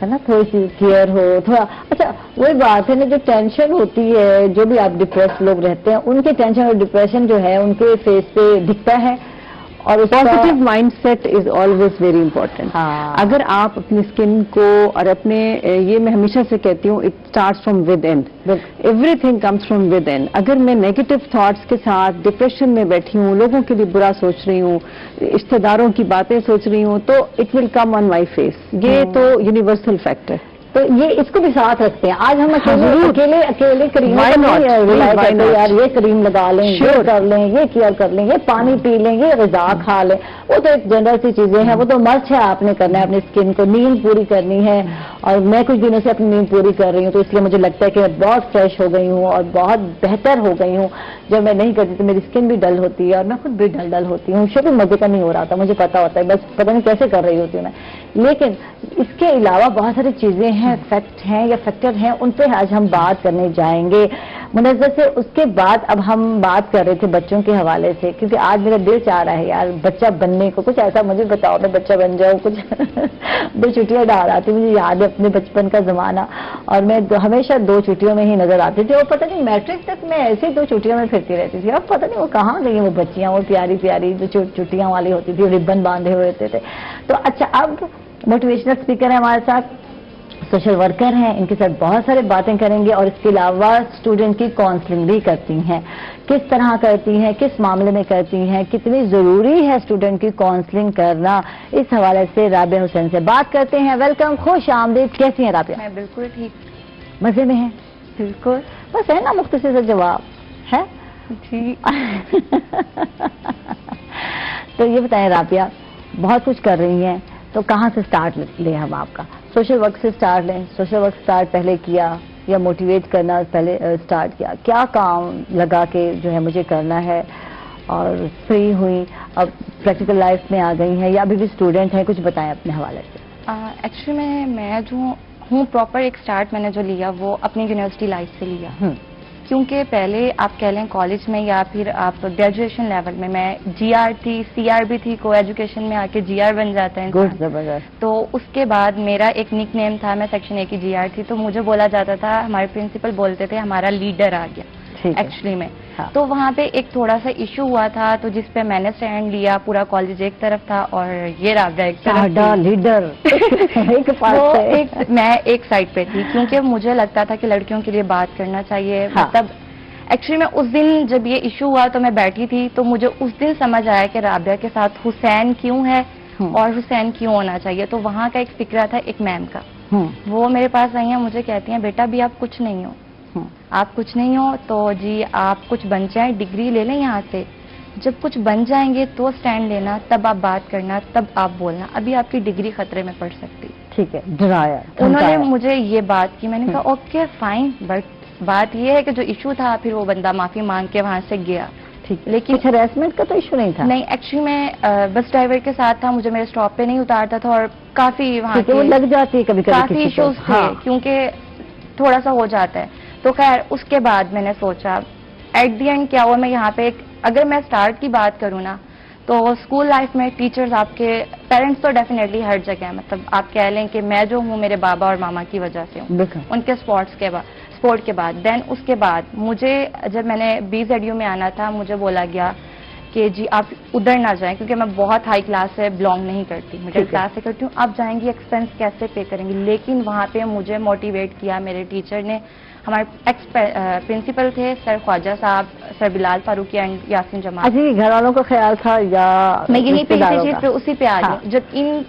ہے نا, تھوڑی سی کیئر ہو تھوڑا. اچھا وہی بات ہے نا, جو ٹینشن ہوتی ہے, جو بھی آپ ڈپریس لوگ رہتے ہیں ان کے ٹینشن اور ڈپریشن جو ہے ان کے فیس پہ دکھتا ہے. اور اس positive mind set is always very important. ہاں, اگر آپ اپنی اسکن کو اور اپنے یہ میں ہمیشہ سے کہتی ہوں, it starts from with in, every thing comes from with in. اگر میں نیگیٹو تھاٹس کے ساتھ ڈپریشن میں بیٹھی ہوں, لوگوں کے لیے برا سوچ رہی ہوں, رشتے داروں کی باتیں سوچ رہی ہوں, تو it will come on my face. یہ تو یونیورسل فیکٹ ہے. تو یہ اس کو بھی ساتھ رکھتے ہیں. آج ہم اکیلے کریم یار یہ کریم لگا لیں, یہ کر لیں, یہ کیئر کر لیں, یہ پانی پی لیں, یہ غذا کھا لیں, وہ تو ایک جنرل سی چیزیں ہیں. وہ تو مرچ ہے, آپ نے کرنا ہے اپنی اسکن کو, نیند پوری کرنی ہے. اور میں کچھ دنوں سے اپنی نیند پوری کر رہی ہوں, تو اس لیے مجھے لگتا ہے کہ میں بہت فریش ہو گئی ہوں اور بہت بہتر ہو گئی ہوں. جب میں نہیں کرتی تو میری اسکن بھی ڈل ہوتی ہے اور میں خود بھی ڈل ہوتی ہوں. شروع میں مزے کا نہیں ہو رہا تھا, مجھے پتا ہوتا ہے, بس پتہ نہیں کیسے کر رہی ہوتی ہوں میں. لیکن اس کے علاوہ بہت ساری چیزیں ہیں, فیکٹ ہیں یا فیکٹر ہیں, ان پہ آج ہم بات کرنے جائیں گے منظر سے. اس کے بعد اب ہم بات کر رہے تھے بچوں کے حوالے سے, کیونکہ آج میرا دل چاہ رہا ہے یار بچہ بننے کو. کچھ ایسا مجھے بتاؤ, میں بچہ بن جاؤں. کچھ دو چھٹیاں ڈال آتی, مجھے یاد ہے اپنے بچپن کا زمانہ, اور میں ہمیشہ 2 چھٹیوں میں ہی نظر آتی تھی. اور پتہ نہیں میٹرک تک میں ایسے 2 چھٹیوں میں پھرتی رہتی تھی. اب پتہ نہیں وہ کہاں گئی وہ بچیاں, وہ پیاری پیاری جو چھٹیاں والی ہوتی تھی, ربن باندھے ہوئے ہوتے تھے. تو اچھا, اب موٹیویشنل اسپیکر ہیں ہمارے ساتھ, سوشل ورکر ہیں, ان کے ساتھ بہت سارے باتیں کریں گے. اور اس کے علاوہ اسٹوڈنٹ کی کاؤنسلنگ بھی کرتی ہیں. کس طرح کرتی ہیں, کس معاملے میں کرتی ہیں, کتنی ضروری ہے اسٹوڈنٹ کی کاؤنسلنگ کرنا, اس حوالے سے رابعہ حسین سے بات کرتے ہیں. ویلکم, خوش آمدید. کیسی ہیں رابعہ؟ میں بالکل ٹھیک, مزے میں ہیں؟ بالکل. بس ہے نا مختصر سا جواب ہے جی. تو یہ بتائیں رابعہ, بہت کچھ کر رہی ہیں, تو کہاں سے سٹارٹ لیں ہم آپ کا؟ سوشل ورک سے سٹارٹ لیں. سوشل ورک سٹارٹ پہلے کیا یا موٹیویٹ کرنا پہلے سٹارٹ کیا؟ کیا کام لگا کے جو ہے مجھے کرنا ہے, اور فری ہوئی, اب پریکٹیکل لائف میں آ گئی ہیں یا ابھی بھی اسٹوڈنٹ ہیں؟ کچھ بتائیں اپنے حوالے سے. ایکچولی میں جو ہوں پراپر ایک سٹارٹ میں نے جو لیا وہ اپنی یونیورسٹی لائف سے لیا. کیونکہ پہلے آپ کہہ لیں کالج میں یا پھر آپ گریجویشن لیول میں جی آر تھی, سی آر بھی تھی, کو ایجوکیشن میں آ کے جی آر بن جاتا ہے. گڈ, زبردست. تو اس کے بعد میرا ایک نک نیم تھا, میں سیکشن اے کی جی آر تھی, تو مجھے بولا جاتا تھا, ہمارے پرنسپل بولتے تھے ہمارا لیڈر آ گیا ایکچولی میں. تو وہاں پہ ایک تھوڑا سا ایشو ہوا تھا, تو جس پہ میں نے اسٹینڈ لیا. پورا کالج ایک طرف تھا اور یہ رابعہ ایک طرف, لیڈر میں ایک سائڈ پہ تھی, کیونکہ مجھے لگتا تھا کہ لڑکیوں کے لیے بات کرنا چاہیے. مطلب ایکچولی میں اس دن جب یہ ایشو ہوا تو میں بیٹھی تھی, تو مجھے اس دن سمجھ آیا کہ رابعہ کے ساتھ حسین کیوں ہے اور حسین کیوں ہونا چاہیے. تو وہاں کا ایک فکرہ تھا ایک میم کا, وہ میرے پاس آئی ہیں, مجھے کہتی ہیں بیٹا بھی آپ کچھ نہیں ہو, آپ کچھ نہیں ہو, تو جی آپ کچھ بن جائیں, ڈگری لے لیں یہاں سے, جب کچھ بن جائیں گے تو اسٹینڈ لینا, تب آپ بات کرنا, تب آپ بولنا, ابھی آپ کی ڈگری خطرے میں پڑ سکتی. ٹھیک ہے, ڈرایا انہوں نے مجھے یہ بات کی. میں نے کہا اوکے فائن, بٹ بات یہ ہے کہ جو ایشو تھا پھر وہ بندہ معافی مانگ کے وہاں سے گیا. لیکن ہراسمنٹ کا تو ایشو نہیں تھا. نہیں, ایکچولی میں بس ڈرائیور کے ساتھ تھا, مجھے میرے اسٹاپ پہ نہیں اتارتا تھا, اور کافی وہاں لگ جاتی ہے کبھی کافی ایشوز تھے, کیونکہ تھوڑا سا ہو جاتا ہے. تو خیر اس کے بعد میں نے سوچا ایٹ دی اینڈ کیا ہوا, میں یہاں پہ اگر میں اسٹارٹ کی بات کروں نا, تو اسکول لائف میں ٹیچرز آپ کے پیرنٹس تو ڈیفینیٹلی ہر جگہ ہیں. مطلب آپ کہہ لیں کہ میں جو ہوں میرے بابا اور ماما کی وجہ سے ہوں, ان کے سپورٹ کے بعد. دین اس کے بعد مجھے جب میں نے BZU میں آنا تھا, مجھے بولا گیا کہ جی آپ ادھر نہ جائیں, کیونکہ میں بہت ہائی کلاس سے بلانگ نہیں کرتی, مڈل کلاس سے کرتی ہوں. آپ جائیں گی ایکسپینس کیسے پے کریں گی. لیکن وہاں پہ مجھے موٹیویٹ کیا میرے ٹیچر نے. ہمارے ایکس پرنسپل تھے سر خواجہ صاحب, سر بلال فاروقی اینڈ یاسین جمال. اچھا, گھر والوں کا خیال تھا یا میں یہیں پہ اسی پہ آ گئی. جب ان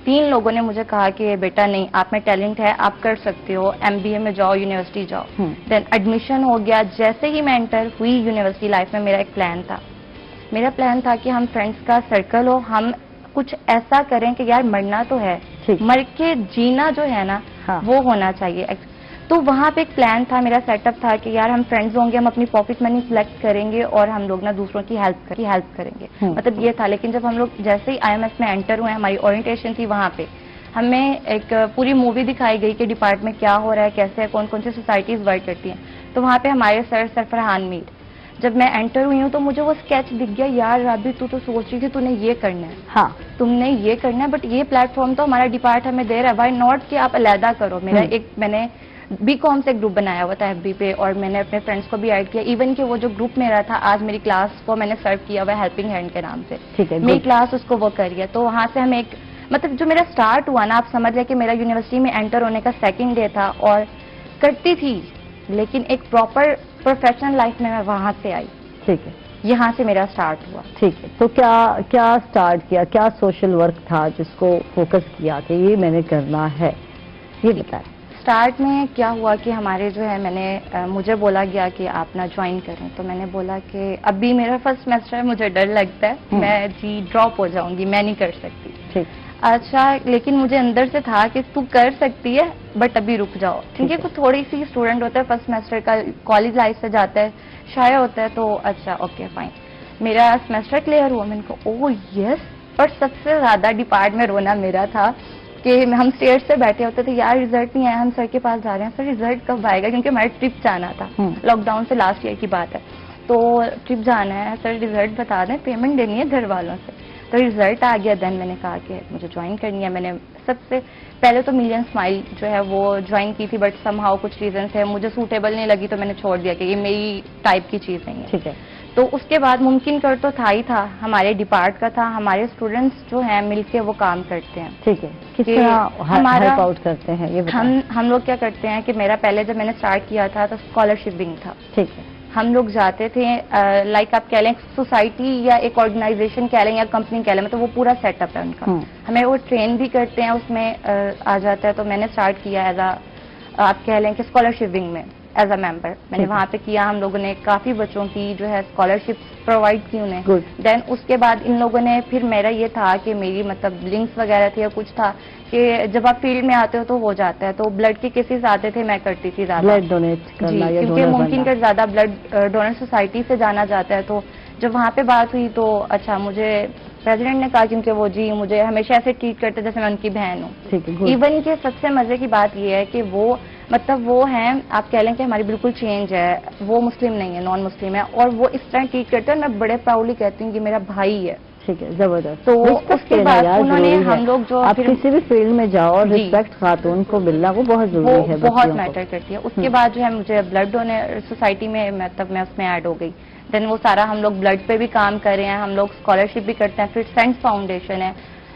3 لوگوں نے مجھے کہا کہ بیٹا نہیں, آپ میں ٹیلنٹ ہے, آپ کر سکتے ہو, MBA میں جاؤ, یونیورسٹی جاؤ. دین ایڈمیشن ہو گیا. جیسے ہی میں انٹر ہوئی یونیورسٹی لائف میں, میرا ایک پلان تھا. میرا پلان تھا کہ ہم فرینڈس کا سرکل ہو, ہم کچھ ایسا کریں کہ یار مرنا تو ہے, مر کے جینا جو ہے نا وہ ہونا چاہیے. تو وہاں پہ ایک پلان تھا, میرا سیٹ اپ تھا کہ یار ہم فرینڈز ہوں گے, ہم اپنی پاکٹ منی کلیکٹ کریں گے اور ہم لوگ نا دوسروں کی ہیلپ کریں گے. مطلب یہ تھا. لیکن جب ہم لوگ جیسے ہی IMS میں انٹر ہوئے, ہماری اورینٹیشن تھی, وہاں پہ ہمیں ایک پوری مووی دکھائی گئی کہ ڈپارٹمنٹ کیا ہو رہا ہے, کیسے کون کون سی سوسائٹیز ورک کرتی ہیں. تو وہاں پہ ہمارے سر فرحان میر, جب میں انٹر ہوئی ہوں تو مجھے وہ اسکیچ دکھ گیا, یار رابی تو سوچ رہی تھی تو نے یہ کرنا ہے, ہاں تم نے یہ کرنا ہے, بٹ یہ پلیٹ فارم تو ہمارا ڈپارٹ ہمیں دے رہا ہے, وائی ناٹ کہ آپ علیحدہ کرو. میرا میں نے بی کام سے گروپ بنایا ہوا تھا FB پہ, اور میں نے اپنے فرینڈس کو بھی ایڈ کیا, ایون کہ وہ جو گروپ میرا تھا آج میری کلاس کو میں نے سرو کیا ہوا ہیلپنگ ہینڈ کے نام سے, میری کلاس اس کو وہ کری ہے. تو وہاں سے ہمیں ایک مطلب جو میرا اسٹارٹ ہوا نا, آپ سمجھ لیں کہ میرا یونیورسٹی میں انٹر ہونے کا سیکنڈ ڈے تھا, اور کرتی تھی لیکن ایک پراپر پروفیشنل لائف میں وہاں سے آئی. ٹھیک ہے, یہاں سے میرا اسٹارٹ ہوا. ٹھیک ہے. تو کیا اسٹارٹ کیا, کیا سوشل ورک تھا جس کو فوکس کیا کہ یہ میں نے کرنا ہے, یہ بتائیں. اسٹارٹ میں کیا ہوا کہ ہمارے جو ہے مجھے بولا گیا کہ آپ نہ جوائن کریں, تو میں نے بولا کہ ابھی میرا فرسٹ سیمسٹر ہے, مجھے ڈر لگتا ہے, میں ڈراپ ہو جاؤں گی, میں نہیں کر سکتی. ٹھیک. اچھا, لیکن مجھے اندر سے تھا کہ تو کر سکتی ہے بٹ ابھی رک جاؤ, کیونکہ کچھ تھوڑی سی اسٹوڈنٹ ہوتا ہے فرسٹ سیمسٹر کا, کالج لائف سے جاتا ہے, شائع ہوتا ہے, تو اچھا اوکے فائن. میرا سیمسٹر کلیئر ہوا, میں نے کہا او یس. اور سب سے زیادہ ڈپارٹ میں رونا میرا تھا کہ ہم اسٹیئر سے بیٹھے ہوتے تھے, یار ریزلٹ نہیں آیا, ہم سر کے پاس جا رہے ہیں, سر ریزلٹ کب آئے گا, کیونکہ ہمارا ٹرپ جانا تھا, لاک ڈاؤن سے لاسٹ ایئر کی بات ہے, تو ٹرپ جانا ہے, سر ریزلٹ بتا دیں, پیمنٹ دینی ہے گھر والوں سے. تو ریزلٹ آ گیا, دین میں نے کہا کہ مجھے جوائن کرنی ہے. میں نے سب سے پہلے تو ملین اسمائل جو ہے وہ جوائن کی تھی, بٹ سم ہاؤ کچھ ریزنس ہے مجھے سوٹیبل نہیں لگی, تو میں نے چھوڑ دیا کہ یہ میری ٹائپ کی چیز نہیں ہے. ٹھیک ہے. تو اس کے بعد ممکن کر تو تھا ہی تھا, ہمارے ڈپارٹ کا تھا, ہمارے اسٹوڈنٹس جو ہیں مل کے وہ کام کرتے ہیں. ٹھیک ہے, کس طرح ہیلپ آؤٹ کرتے ہیں یہ بتائیں. ہم لوگ کیا کرتے ہیں کہ میرا پہلے جب میں نے اسٹارٹ کیا تھا تو اسکالرشپنگ تھا. ٹھیک ہے. ہم لوگ جاتے تھے, لائک آپ کہہ لیں سوسائٹی یا ایک آرگنائزیشن کہہ لیں یا کمپنی کہہ لیں, مطلب وہ پورا سیٹ اپ ہے ان کا, ہمیں وہ ٹرین بھی کرتے ہیں, اس میں آ جاتا ہے. تو میں نے اسٹارٹ کیا ایز آپ کہہ لیں کہ اسکالرشپنگ میں ایز اے ممبر میں نے وہاں پہ کیا. ہم لوگوں نے کافی بچوں کی جو ہے اسکالرشپ پرووائڈ کی انہیں. دین اس کے بعد ان لوگوں نے پھر میرا یہ تھا کہ میری مطلب لنکس وغیرہ تھی یا کچھ تھا کہ جب آپ فیلڈ میں آتے ہو تو ہو جاتا ہے, تو بلڈ کے کیسز آتے تھے, میں کرتی تھی زیادہ بلڈ ڈونیٹ کرنا, کیونکہ ممکن کہ زیادہ بلڈ ڈونر سوسائٹی سے جانا جاتا ہے. تو جب وہاں پہ بات ہوئی تو اچھا مجھے پریزیڈنٹ نے کہا, کیونکہ وہ مجھے ہمیشہ ایسے ٹریٹ کرتے جیسے میں ان کی بہن ہوں. ایون کہ سب سے مزے کی بات یہ ہے کہ وہ مطلب وہ ہیں, آپ کہہ لیں کہ ہماری بالکل چینج ہے, وہ مسلم نہیں ہے, نان مسلم ہے, اور وہ اس طرح ٹریٹ کرتے ہیں, میں بڑے پراؤڈلی کہتی ہوں کہ میرا بھائی ہے. ٹھیک ہے, زبردست. تو اس کے بعد انہوں نے ہم لوگ جو آپ کسی بھی فیلڈ میں جاؤ اور ریسپیکٹ خاتون کو ملنا وہ بہت ضروری ہے, بہت میٹر کرتی ہے. اس کے بعد جو ہے مجھے بلڈ ڈونر سوسائٹی میں مطلب میں اس میں ایڈ ہو گئی. دین وہ سارا ہم لوگ بلڈ پہ بھی کام کر رہے ہیں, ہم لوگ اسکالرشپ بھی کرتے ہیں. پھر سینس فاؤنڈیشن ہے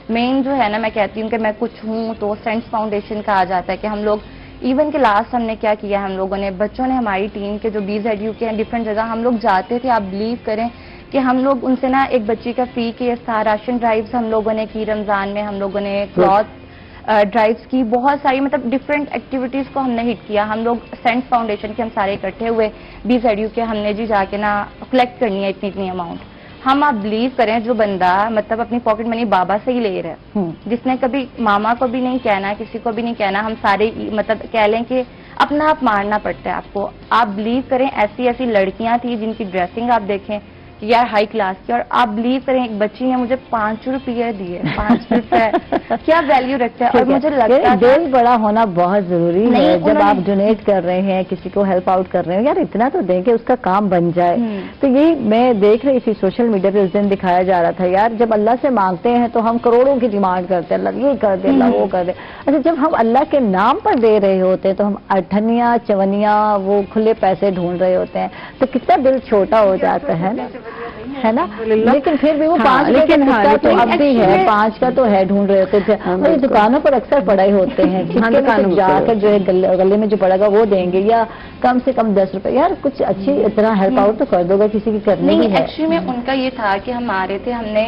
مین جو ہے نا, میں کہتی ہوں کہ میں کچھ ہوں تو سینس فاؤنڈیشن کا آ جاتا ہے کہ ہم لوگ ایون کہ لاسٹ ہم نے کیا کیا, ہم لوگوں نے بچوں نے ہماری ٹیم کے جو BZU کے ہیں ڈفرینٹ جگہ ہم لوگ جاتے تھے. آپ بلیو کریں کہ ہم لوگ ان سے نا ایک بچی کا فی کیس تھا, راشن ڈرائیوز ہم لوگوں نے کی, رمضان میں ہم لوگوں نے کلاتھ ڈرائیوز کی, بہت ساری مطلب ڈفرینٹ ایکٹیویٹیز کو ہم نے ہٹ کیا. ہم لوگ سینس فاؤنڈیشن کے ہم سارے اکٹھے ہوئے, BZU کے ہم نے جا کے نا کلیکٹ کرنی ہے اتنی اماؤنٹ. ہم آپ بلیو کریں جو بندہ مطلب اپنی پاکٹ منی بابا سے ہی لے رہا ہے, جس نے کبھی ماما کو بھی نہیں کہنا, کسی کو بھی نہیں کہنا, ہم سارے مطلب کہہ لیں کہ اپنا آپ مارنا پڑتا ہے آپ کو. آپ بلیو کریں ایسی لڑکیاں تھیں جن کی ڈریسنگ آپ دیکھیں یار ہائی کلاس کی, اور آپ بلیو کریں ایک بچی نے مجھے 5 روپے دیے, 5 روپے کیا ویلیو رکھتا ہے. اور مجھے لگتا ہے دل بڑا ہونا بہت ضروری ہے. جب آپ ڈونیٹ کر رہے ہیں, کسی کو ہیلپ آؤٹ کر رہے ہیں, یار اتنا تو دیں کہ اس کا کام بن جائے. تو یہی میں دیکھ رہی تھی سوشل میڈیا پہ اس دن دکھایا جا رہا تھا, یار جب اللہ سے مانگتے ہیں تو ہم کروڑوں کی ڈیمانڈ کرتے ہیں, اللہ یہ کر دے, اللہ وہ کر دے. اچھا جب ہم اللہ کے نام پر دے رہے ہوتے ہیں تو ہم اٹھنیاں چونیاں وہ کھلے پیسے ڈھونڈ رہے ہوتے ہیں, تو کتنا دل چھوٹا ہو جاتا ہے نا. لیکن پھر بھی وہ 5 تو اب بھی ہے, 5 کا تو ہے ڈھونڈ رہے ہوتے تھے. اور دکانوں پر اکثر پڑے ہوتے ہیں, جا کر جو ہے گلے میں جو پڑے گا وہ دیں گے, یا کم سے کم 10 روپے. یار کچھ اچھی اتنا ہیلپ آؤٹ تو کر دو گا, کسی کی کرنی ہے. ایکچولی میں ان کا یہ تھا کہ ہم آ رہے تھے, ہم نے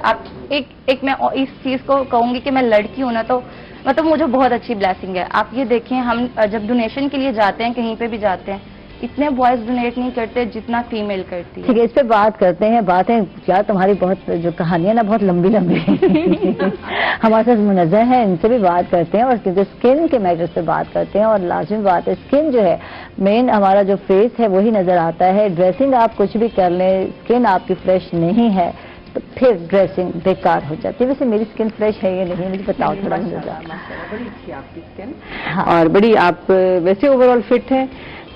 آپ ایک میں اس چیز کو کہوں گی کہ میں لڑکی ہوں نا, تو مطلب مجھے بہت اچھی بلیسنگ ہے. آپ یہ دیکھیں, ہم جب ڈونیشن کے لیے جاتے ہیں کہیں پہ بھی جاتے ہیں, اتنے بوائز ڈونیٹ نہیں کرتے جتنا فیمیل کرتی ہے. ٹھیک ہے, اس پہ بات کرتے ہیں. باتیں کیا تمہاری بہت جو کہانیاں نا بہت لمبی ہمارے ساتھ منظر ہیں, ان سے بھی بات کرتے ہیں, اور جو اسکن کے میٹرز پہ بات کرتے ہیں. اور لازمی بات ہے, اسکن جو ہے مین ہمارا جو فیس ہے وہی نظر آتا ہے. ڈریسنگ آپ کچھ بھی کر لیں, اسکن آپ کی فریش نہیں ہے تو پھر ڈریسنگ بیکار ہو جاتی ہے. ویسے میری اسکن فریش ہے یہ نہیں, مجھے بتاؤ تھوڑا. بڑی اچھی آپ کی اسکن, اور بڑی آپ ویسے اوور آل فٹ ہیں.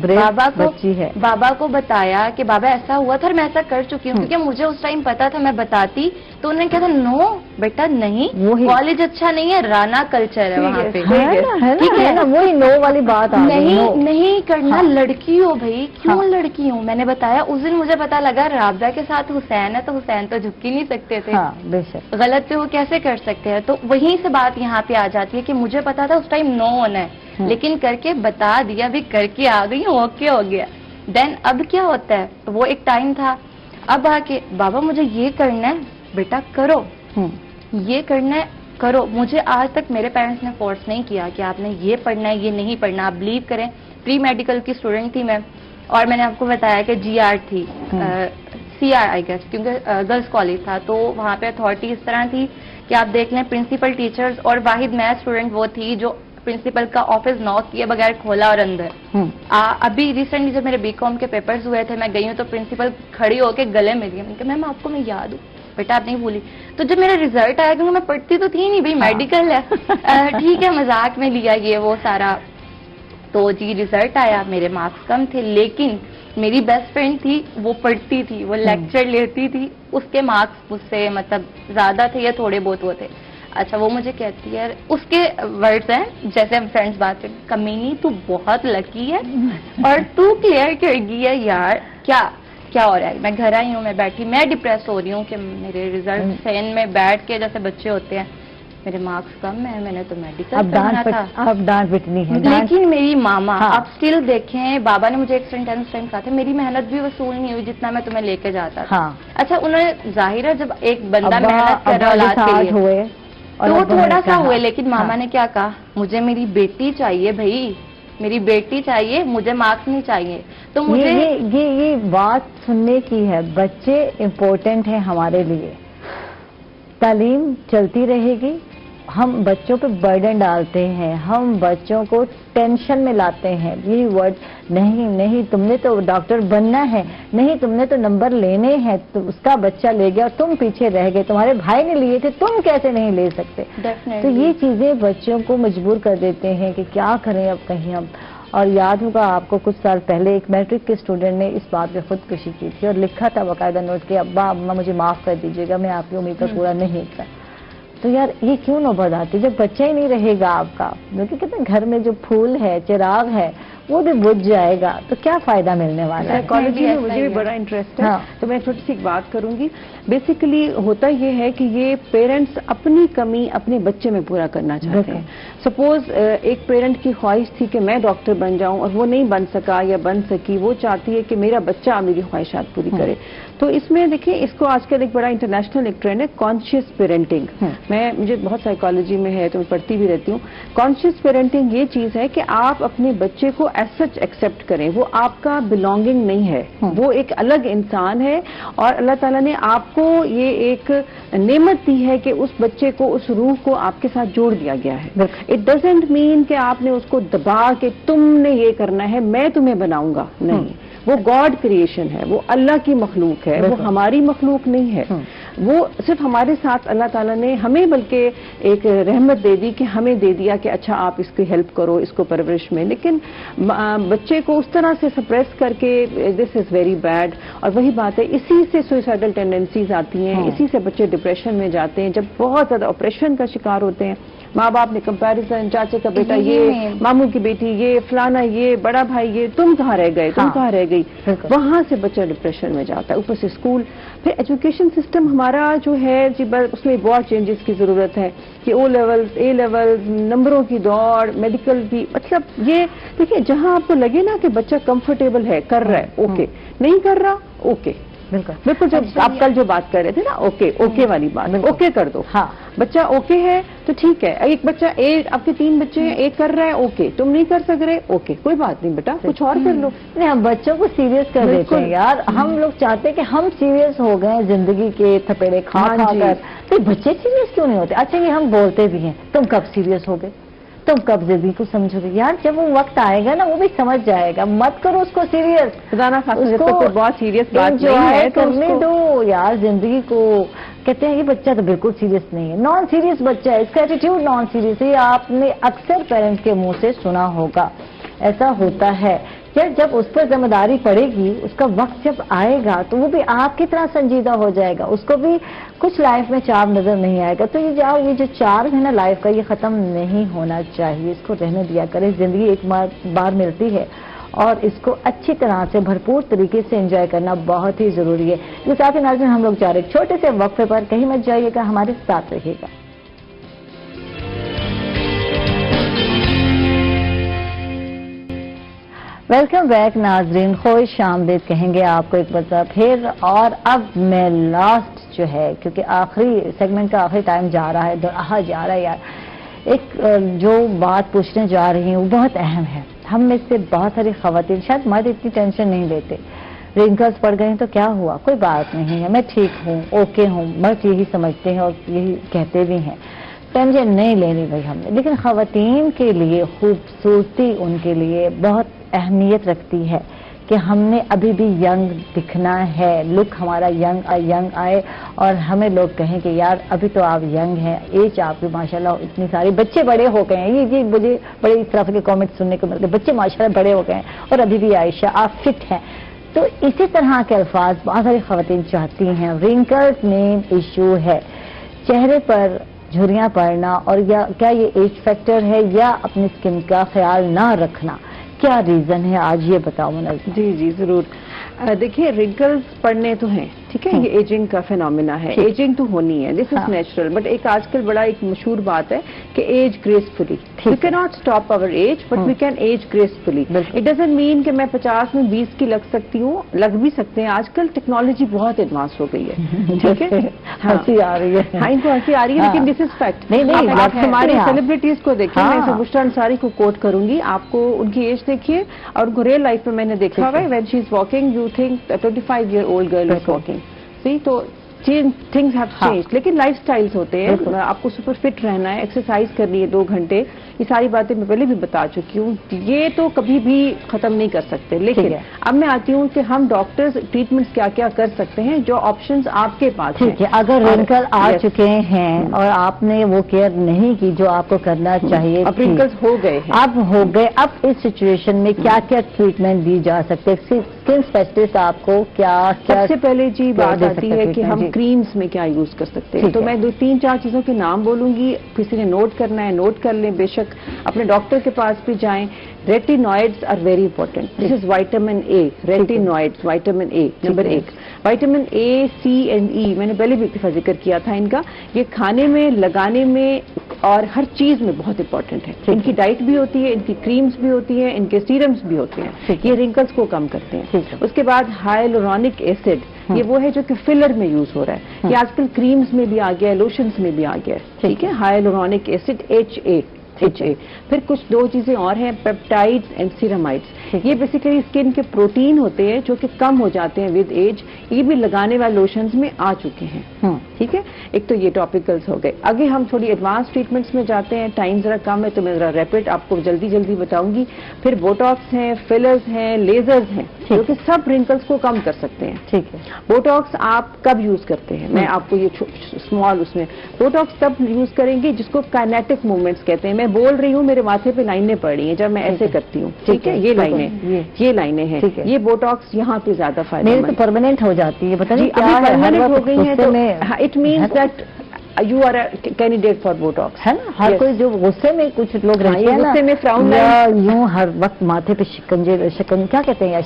بچی ہے. بابا کو بتایا کہ بابا ایسا ہوا تھا اور میں ایسا کر چکی ہوں، کیونکہ مجھے اس ٹائم پتا تھا میں بتاتی تو انہوں نے کہا تھا نو بیٹا نہیں، کالج اچھا نہیں ہے، رانا کلچر ہے وہاں پہ، ٹھیک ہے نا، وہی نو والی بات نہیں کرنا، لڑکی ہو بھائی، کیوں لڑکی ہوں. میں نے بتایا. اس دن مجھے پتا لگا رابطہ کے ساتھ حسین ہے تو حسین تو جھک ہی نہیں سکتے تھے، غلط پہ وہ کیسے کر سکتے ہیں. تو وہیں سے بات یہاں پہ آ جاتی ہے کہ مجھے پتا تھا اس ٹائم نو ہونا ہے، لیکن کر کے بتا دیا، بھی کر کے آ گئی ہوں، اوکے ہو گیا. دین اب کیا ہوتا ہے، وہ ایک ٹائم تھا، اب آ کے بابا مجھے یہ کرنا ہے بیٹا کرو، یہ کرنا ہے کرو. مجھے آج تک میرے پیرنٹس نے فورس نہیں کیا کہ آپ نے یہ پڑھنا ہے یہ نہیں پڑھنا. آپ بلیو کریں پری میڈیکل کی اسٹوڈنٹ تھی میں، اور میں نے آپ کو بتایا کہ جی آر تھی، سی آر آئی گیس، کیونکہ گرلس کالج تھا تو وہاں پہ اتھارٹی اس طرح تھی کہ آپ دیکھ لیں پرنسپل ٹیچرز، اور واحد میں اسٹوڈنٹ وہ تھی جو پرنسپل کا آفس ناک کیے بغیر کھولا اور اندر. ابھی ریسنٹلی جب میرے بی کام کے پیپرز ہوئے تھے میں گئی ہوں تو پرنسپل کھڑی ہو کے گلے مل گئی. کہ میم آپ کو میں یاد ہوں بیٹا آپ نہیں بھولی. تو جب میرا ریزلٹ آیا کیونکہ میں پڑھتی تو تھی نہیں بھائی، میڈیکل ہے ٹھیک ہے مذاق میں لیا یہ وہ سارا. تو جی ریزلٹ آیا، میرے مارکس کم تھے، لیکن میری بیسٹ فرینڈ تھی وہ پڑھتی تھی، وہ لیکچر لیتی تھی، اس کے مارکس مجھ سے مطلب زیادہ تھے یا تھوڑے بہت وہ تھے. اچھا وہ مجھے کہتی ہے، اس کے ورڈز ہیں جیسے ہم فرینڈس بات کریں، کمینی تو بہت لکی ہے اور تو کلیئر کر گئی ہے یار. کیا ہو رہا ہے؟ میں گھر آئی ہوں، میں بیٹھی، میں ڈپریس ہو رہی ہوں کہ میرے ریزلٹ فین میں بیٹھ کے جیسے بچے ہوتے ہیں میرے مارکس کم ہیں، میں نے تو میڈیکل کرنا تھا. اب ڈانٹ پٹنی ہے. لیکن میری ماما اب اسٹل دیکھیں، بابا نے مجھے ایک سینٹینس ٹائم کہا تھا میری محنت بھی وصول نہیں ہوئی جتنا میں تمہیں لے کے جاتا تھا. اچھا انہوں نے ظاہر ہے جب ایک بندہ محنت کر رہا اولاد کے لیے تو وہ تھوڑا سا ہوئے، لیکن ماما نے کیا کہا، مجھے میری بیٹی چاہیے بھائی، میری بیٹی چاہیے، مجھے مارکس نہیں چاہیے. تو مجھے یہ بات سننے کی ہے. بچے امپورٹنٹ ہیں ہمارے لیے، تعلیم چلتی رہے گی. ہم بچوں پہ برڈن ڈالتے ہیں، ہم بچوں کو ٹینشن میں لاتے ہیں. یہ ورڈ نہیں تم نے تو ڈاکٹر بننا ہے، نہیں تم نے تو نمبر لینے ہیں، تو اس کا بچہ لے گیا تم پیچھے رہ گئے، تمہارے بھائی نے لیے تھے تم کیسے نہیں لے سکتے. تو یہ چیزیں بچوں کو مجبور کر دیتے ہیں کہ کیا کریں اب کہیں ہم. اور یاد ہوگا آپ کو کچھ سال پہلے ایک میٹرک کے اسٹوڈنٹ نے اس بات پہ خودکشی کی تھی اور لکھا تھا باقاعدہ نوٹ کہ ابا اماں مجھے معاف کر دیجیے گا، میں آپ کی امید پر پورا نہیں کر. تو یار یہ کیوں نوبت آتی جب بچہ ہی نہیں رہے گا آپ کا، کیونکہ کہتے ہیں گھر میں جو پھول ہے چراغ ہے وہ بھی بجھ جائے گا تو کیا فائدہ ملنے والا ہے. سائیکالوجی میں مجھے بھی بڑا انٹرسٹ ہے تو میں چھوٹی سی ایک بات کروں گی. بیسیکلی ہوتا یہ ہے کہ یہ پیرنٹس اپنی کمی اپنے بچے میں پورا کرنا چاہتے ہیں. سپوز ایک پیرنٹ کی خواہش تھی کہ میں ڈاکٹر بن جاؤں اور وہ نہیں بن سکا یا بن سکی، وہ چاہتی ہے کہ میرا بچہ میری خواہشات پوری کرے. تو اس میں دیکھیں اس کو آج کل ایک بڑا انٹرنیشنل ایک ٹرینڈ ہے کانشیس پیرنٹنگ. مجھے بہت سائیکالوجی میں ہے تو میں پڑھتی بھی رہتی ہوں. کانشیس پیرنٹنگ یہ چیز ہے کہ آپ اپنے بچے کو ایز سچ ایکسپٹ کریں، وہ آپ کا بلونگنگ نہیں ہے، وہ ایک الگ انسان ہے اور اللہ تعالیٰ نے آپ کو یہ ایک نعمت دی ہے کہ اس بچے کو، اس روح کو آپ کے ساتھ جوڑ دیا گیا ہے. اٹ ڈزنٹ مین کہ آپ نے اس کو دبا کے تم نے یہ کرنا ہے میں تمہیں بناؤں گا، نہیں. وہ گاڈ کریشن ہے، وہ اللہ کی مخلوق ہے، وہ ہماری مخلوق نہیں ہے. وہ صرف ہمارے ساتھ اللہ تعالیٰ نے ہمیں بلکہ ایک رحمت دے دی کہ ہمیں دے دیا کہ اچھا آپ اس کی ہیلپ کرو اس کو پرورش میں. لیکن بچے کو اس طرح سے سپریس کر کے دس از ویری بیڈ. اور وہی بات ہے، اسی سے سوئسائڈل ٹینڈنسیز آتی ہیں، اسی سے بچے ڈپریشن میں جاتے ہیں جب بہت زیادہ آپریشن کا شکار ہوتے ہیں. ماں باپ نے کمپیریزن، چاچے کا بیٹا یہ، ماموں کی بیٹی یہ، فلانا یہ، بڑا بھائی یہ، تم کہاں رہ گئے، تم کہاں رہ گئی. وہاں سے بچہ ڈپریشن میں جاتا ہے. اوپر سے اسکول، پھر ایجوکیشن سسٹم ہمارا جو ہے جی اس میں بہت چینجز کی ضرورت ہے کہ او لیولز، اے لیولز، نمبروں کی دوڑ، میڈیکل کی. مطلب یہ دیکھیں جہاں آپ کو لگے نا کہ بچہ کمفرٹیبل ہے، کر رہا ہے، اوکے، نہیں کر رہا، اوکے. بالکل جو آپ کل جو بات کر رہے تھے نا، اوکے والی بات، اوکے کر دو. بچہ اوکے ہے تو ٹھیک ہے. ایک بچہ آپ کے 3 بچے ہیں، ایک کر رہا ہے، اوکے. تم نہیں کر سک رہے، اوکے، کوئی بات نہیں بیٹا، کچھ اور کر لو. نہیں ہم بچوں کو سیریس کر دیتے ہیں یار. ہم لوگ چاہتے ہیں کہ ہم سیریس ہو گئے زندگی کے تھپیڑے کھا کر، تو بچے سیریس کیوں نہیں ہوتے؟ اچھا یہ ہم بولتے بھی ہیں تم کب سیریس ہو گئے، تم کب زندگی کو سمجھو گے. یار جب وہ وقت آئے گا نا وہ بھی سمجھ جائے گا. مت کرو اس کو سیریس، بہت سیریس بات انجوائے کرنے دو یار زندگی کو. کہتے ہیں یہ بچہ تو بالکل سیریس نہیں ہے، نان سیریس بچہ ہے، اس کا ایٹیٹیوڈ نان سیریس ہے. یہ آپ نے اکثر پیرنٹس کے منہ سے سنا ہوگا. ایسا ہوتا ہے کہ پھر جب اس پر ذمہ داری پڑے گی، اس کا وقت جب آئے گا تو وہ بھی آپ کی طرح سنجیدہ ہو جائے گا، اس کو بھی کچھ لائف میں چار نظر نہیں آئے گا. تو یہ جو چار ہے نا لائف کا، یہ ختم نہیں ہونا چاہیے، اس کو رہنے دیا کرے. زندگی ایک بار ملتی ہے اور اس کو اچھی طرح سے بھرپور طریقے سے انجوائے کرنا بہت ہی ضروری ہے. تو ساتھ ہی ناظرین ہم لوگ جا رہے ایک چھوٹے سے وقفے پر، کہیں مت جائیے گا، ہمارے ساتھ رہیے گا. ویلکم بیک ناظرین، خوش آمدید کہیں گے آپ کو ایک بار پھر. اور اب میں لاسٹ جو ہے، کیونکہ آخری سیگمنٹ کا آخری ٹائم جا رہا ہے، جا رہا ہے یار. ایک جو بات پوچھنے جا رہی ہوں وہ بہت اہم ہے. ہم میں سے بہت ساری خواتین شاید مرد اتنی ٹینشن نہیں لیتے، رنکلز پڑ گئے تو کیا ہوا، کوئی بات نہیں ہے، میں ٹھیک ہوں، اوکے ہوں. مرد یہی سمجھتے ہیں اور یہی کہتے بھی ہیں، ٹینشن نہیں لینی بھائی ہم نے. لیکن خواتین کے لیے خوبصورتی ان کے لیے بہت اہمیت رکھتی ہے کہ ہم نے ابھی بھی ینگ دکھنا ہے، لک ہمارا ینگ آئے اور ہمیں لوگ کہیں کہ یار ابھی تو آپ ینگ ہیں، ایج آپ کی ماشاءاللہ اتنی ساری، بچے بڑے ہو گئے ہیں. یہ مجھے بڑے اس طرح کے کامنٹ سننے کو ملتے ہیں، بچے ماشاءاللہ بڑے ہو گئے ہیں اور ابھی بھی عائشہ آپ فٹ ہیں. تو اسی طرح کے الفاظ بہت ساری خواتین چاہتی ہیں. رنکلز مین ایشو ہے، چہرے پر جھریاں پڑنا، اور کیا یہ ایج فیکٹر ہے یا اپنی اسکن کا خیال نہ رکھنا، کیا ریزن ہے آج یہ بتاؤ منظم. جی ضرور. دیکھیے رنکلز پڑنے تو ہیں، ٹھیک ہے، یہ ایجنگ کا فینومینا ہے، ایجنگ تو ہونی ہے، دس از نیچرل. بٹ ایک آج کل بڑا ایک مشہور بات ہے کہ age gracefully. We cannot stop our age but we can age gracefully. It doesn't mean کہ میں 50 میں 20 کی لگ سکتی ہوں، لگ بھی سکتے ہیں. آج کل ٹیکنالوجی بہت ایڈوانس ہو گئی ہے، ٹھیک ہے. ہنسی آ رہی ہے، ہاں ان کو ہنسی آ رہی ہے، لیکن دس از فیکٹ. نہیں آپ ہماری سیلیبریٹیز کو دیکھیں، میں بشریٰ انصاری کو کوٹ کروں گی، آپ کو ان کی ایج دیکھیے اور ان کو ریئل لائف میں نے دیکھا ہوا ہے. When she is walking you think 25 year old girl is walking. See, تو things have changed. لیکن لائف سٹائلز ہوتے ہیں، آپ کو سپر فٹ رہنا ہے، ایکسرسائز کرنی ہے 2 گھنٹے، یہ ساری باتیں میں پہلے بھی بتا چکی ہوں. یہ تو کبھی بھی ختم نہیں کر سکتے. لیکن اب میں آتی ہوں کہ ہم ڈاکٹرز ٹریٹمنٹس کیا کیا کر سکتے ہیں، جو آپشنز آپ کے پاس ہیں. اگر رنکل آ چکے ہیں اور آپ نے وہ کیئر نہیں کی جو آپ کو کرنا چاہیے، اب رنکلز ہو گئے ہیں، اب ہو گئے، اب اس سچویشن میں کیا کیا ٹریٹمنٹ دی جا سکتے؟ اسکن اسپیشلسٹ آپ کو کیا سب سے پہلے جی بات آتی ہے کہ ہم کریمز میں کیا یوز کر سکتے ہیں. تو میں 2-3-4 چیزوں کے نام بولوں گی، کسی نے نوٹ کرنا ہے نوٹ کر لیں، بے شک اپنے ڈاکٹر کے پاس بھی جائیں. Retinoids are very important. This is vitamin A. Retinoids vitamin A number 1. Vitamin A C and E میں نے پہلے بھی اتفاق ذکر کیا تھا ان کا. یہ کھانے میں، لگانے میں اور ہر چیز میں بہت امپورٹنٹ ہے. ان کی ڈائٹ بھی ہوتی ہے، ان کی کریمز بھی ہوتی ہیں، ان کے سیرمز بھی ہوتے ہیں، یہ رنکلز کو کم کرتے ہیں. اس کے بعد ہائلورونک ایسڈ، یہ وہ ہے جو کہ فلر میں یوز ہو رہا ہے. یہ آج کل کریمز میں بھی آ گیا ہے، لوشنز میں بھی آ گیا ہے، ٹھیک ہے. ہائلورونک ایسڈ HA. پھر کچھ 2 چیزیں اور ہیں، پیپٹائڈز اینڈ سیرامائڈز. یہ بیسیکلی اسکن کے پروٹین ہوتے ہیں جو کہ کم ہو جاتے ہیں ود ایج. یہ بھی لگانے والے لوشنز میں آ چکے ہیں، ٹھیک ہے. ایک تو یہ ٹاپیکلز ہو گئے. آگے ہم تھوڑی ایڈوانس ٹریٹمنٹس میں جاتے ہیں، ٹائم ذرا کم ہے تو میں ذرا ریپڈ آپ کو جلدی بتاؤں گی. پھر بوٹاکس ہیں، فلرز ہیں، لیزرز ہیں، جو کہ سب رنکلز کو کم کر سکتے ہیں. ٹھیک ہے. بوٹاکس آپ کب یوز کرتے ہیں؟ میں آپ کو یہ اسمال اس میں بوٹاکس تب یوز کریں گے جس کو کائنیٹک موومنٹس کہتے ہیں. میں بول رہی ہوں، میرے ماتھے پہ لائنیں پڑ رہی ہیں جب میں ایسے کرتی ہوں، ٹھیک ہے. یہ لائنیں ہیں، یہ بوٹاکس یہاں پہ زیادہ فائدہ میرے تو پرماننٹ ہو جاتی ہے، پتہ نہیں ابھی پرماننٹ ہو گئی ہیں. تو it means that you are a candidate for Botox, ہے نا. ہر کوئی جو غصے میں کچھ لوگ رہتے ہیں غصے میں فراؤن یوں ہر وقت ماتھے پہ شکن کیا کہتے ہیں،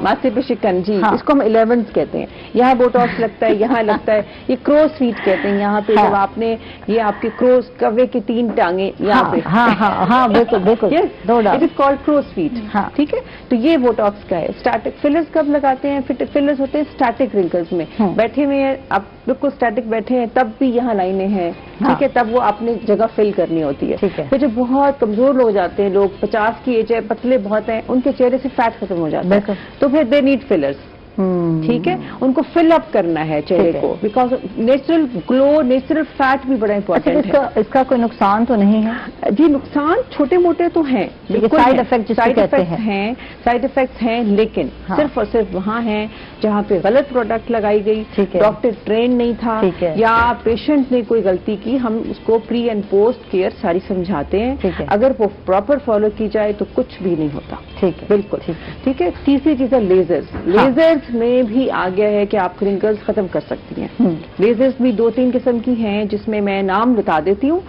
ماتھے پہ شکن، جی اس کو ہم 11 کہتے ہیں. یہاں بوٹاکس لگتا ہے، یہاں لگتا ہے. یہ کروز فیٹ کہتے ہیں. یہاں پہ جب آپ نے یہ آپ کے کروز کوے کی 3 ٹانگیں یہاں پہ، ہاں بالکل it is called crow's feet, ٹھیک ہے. تو یہ بوٹاکس کا ہے. اسٹیٹک فلرز کب لگاتے ہیں؟ فلرز ہوتے ہیں اسٹیٹک رنکلز میں. بیٹھے ہوئے ہیں آپ بالکل اسٹیٹک بیٹھے ہیں تب بھی یہاں لائنیں ہیں، ٹھیک ہے. تب وہ اپنی جگہ فل کرنی ہوتی ہے. پھر جو بہت کمزور لوگ جاتے ہیں، لوگ 50 کی ایج ہے، پتلے بہت ہیں، ان کے چہرے سے فیٹ ختم ہو جاتا ہے، تو پھر دے نیڈ فلرز. ٹھیک ہے, ان کو فل اپ کرنا ہے چہرے کو, because natural glow, natural fat بھی بڑا امپورٹنٹ ہے. اس کا کوئی نقصان تو نہیں ہے؟ جی نقصان چھوٹے موٹے تو ہیں, سائڈ افیکٹ ہیں, سائڈ افیکٹس ہیں, لیکن صرف اور صرف وہاں ہیں جہاں پہ غلط پروڈکٹ لگائی گئی, ڈاکٹر ٹرین نہیں تھا, یا پیشنٹ نے کوئی غلطی کی. ہم اس کو پری اینڈ پوسٹ کیئر ساری سمجھاتے ہیں, اگر وہ پراپر فالو کی جائے تو کچھ بھی نہیں ہوتا. ٹھیک ہے, بالکل ٹھیک ہے. تیسری چیز ہے لیزرز. لیزرز میں بھی آ گیا ہے کہ آپ رنکلز ختم کر سکتی ہیں. لیزرز بھی 2-3 قسم کی ہیں, جس میں میں نام بتا دیتی ہوں.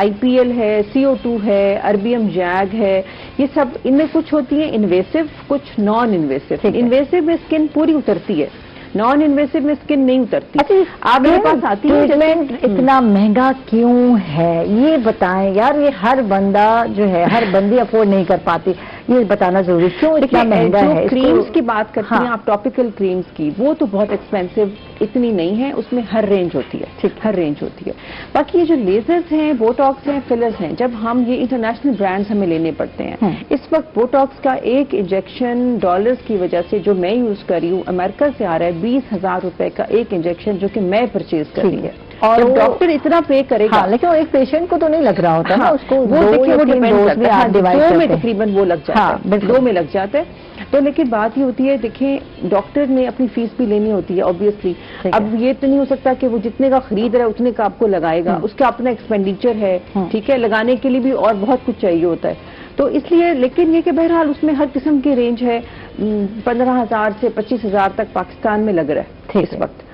IPL ہے, CO2 ہے, اربیم جیگ ہے, یہ سب ان میں کچھ ہوتی ہیں انویسو, کچھ نان انویسو. انویسو میں اسکن پوری اترتی ہے, نان انویسو میں اسکن نہیں اترتی. آپ میرے پاس آتی ہے. ٹریٹمنٹ اتنا مہنگا کیوں ہے یہ بتائیں یار, یہ ہر بندہ جو ہے, ہر بندی افورڈ نہیں کر پاتی, یہ بتانا ضروری کیوں اتنا مہنگا ہے. کریمز کی بات کرتی ہیں آپ, ٹاپیکل کریمز کی, وہ تو بہت ایکسپینسو اتنی نہیں ہے, اس میں ہر رینج ہوتی ہے, ہر رینج ہوتی ہے. باقی یہ جو لیزرز ہیں, بوٹاکس ہیں, فلرز ہیں, جب ہم یہ انٹرنیشنل برانڈز ہمیں لینے پڑتے ہیں. اس وقت بوٹاکس کا ایک انجیکشن ڈالرز کی وجہ سے جو میں یوز کر رہی ہوں, امریکہ سے آ رہا ہے 20,000 روپے کا ایک انجیکشن, جو کہ میں پرچیز کر رہی ہے. اور ڈاکٹر اتنا پے کرے گا, لیکن ایک پیشنٹ کو تو نہیں لگ رہا ہوتا نا, اس کو وہ دیکھیں وہ ڈیپینڈ کرتا ہے, 2 میں تقریباً وہ لگ جاتا ہے, 2 میں لگ جاتا ہے. تو لیکن بات یہ ہوتی ہے, دیکھیں ڈاکٹر نے اپنی فیس بھی لینی ہوتی ہے obviously. اب یہ تو نہیں ہو سکتا کہ وہ جتنے کا خرید رہا ہے اتنے کا آپ کو لگائے گا, اس کا اپنا ایکسپینڈیچر ہے, ٹھیک ہے, لگانے کے لیے بھی اور بہت کچھ چاہیے ہوتا ہے. تو اس لیے, لیکن یہ کہ بہرحال اس میں ہر قسم کی رینج ہے, 15,000 سے 25,000 تک پاکستان میں لگ رہا ہے اس وقت.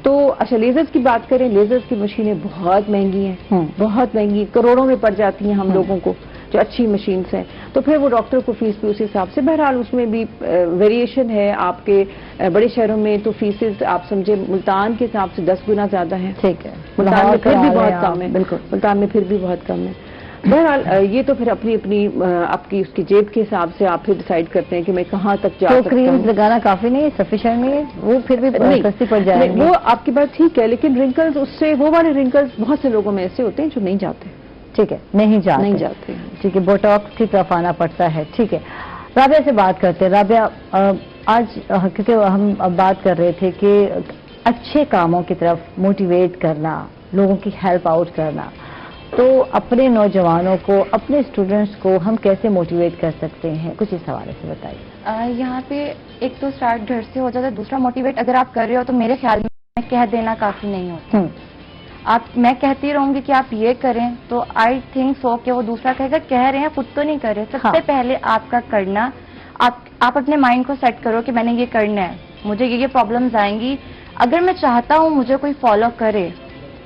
تو اچھا لیزرز کی بات کریں, لیزرز کی مشینیں بہت مہنگی ہیں, بہت مہنگی, کروڑوں میں پڑ جاتی ہیں ہم لوگوں کو, جو اچھی مشینز ہیں. تو پھر وہ ڈاکٹر کو فیس بھی اسی حساب سے, بہرحال اس میں بھی ویریشن ہے. آپ کے بڑے شہروں میں تو فیسز آپ سمجھے ملتان کے حساب سے 10 گنا زیادہ ہیں. ٹھیک ہے, ملتان میں پھر بھی بہت کم ہے. بالکل, ملتان میں پھر بھی بہت کم ہے. بہرحال یہ تو پھر اپنی آپ کی اس کی جیب کے حساب سے آپ پھر ڈیسائیڈ کرتے ہیں کہ میں کہاں تک جا سکتا ہوں. کریم لگانا کافی نہیں ہے, سفیشینٹ نہیں ہے, وہ پھر بھی سستی پڑ جائے گی. وہ آپ کی بات ٹھیک ہے, لیکن رنکلز, اس سے وہ والے رنکلز بہت سے لوگوں میں ایسے ہوتے ہیں جو نہیں جاتے. ٹھیک ہے, نہیں جاتے. ٹھیک ہے, بوٹاکس کی طرف آنا پڑتا ہے. ٹھیک ہے, رابعہ سے بات کرتے ہیں. رابعہ, آج کیونکہ ہم اب بات کر رہے تھے کہ اچھے کاموں کی طرف موٹیویٹ کرنا, لوگوں کی ہیلپ آؤٹ کرنا, تو اپنے نوجوانوں کو, اپنے اسٹوڈنٹس کو ہم کیسے موٹیویٹ کر سکتے ہیں, کچھ اس حوالے سے بتائیے. یہاں پہ ایک تو اسٹارٹ گھر سے ہو جاتا ہے, دوسرا موٹیویٹ اگر آپ کر رہے ہو تو میرے خیال میں کہہ دینا کافی نہیں ہوتا. میں کہتی رہوں گی کہ آپ یہ کریں تو آئی تھنک سو کہ وہ دوسرا کہے گا کہہ رہے ہیں, خود تو نہیں کر رہے. سب سے پہلے آپ کا کرنا, آپ اپنے مائنڈ کو سیٹ کرو کہ میں نے یہ کرنا ہے, مجھے یہ پرابلمز آئیں گی, اگر میں چاہتا ہوں مجھے کوئی فالو کرے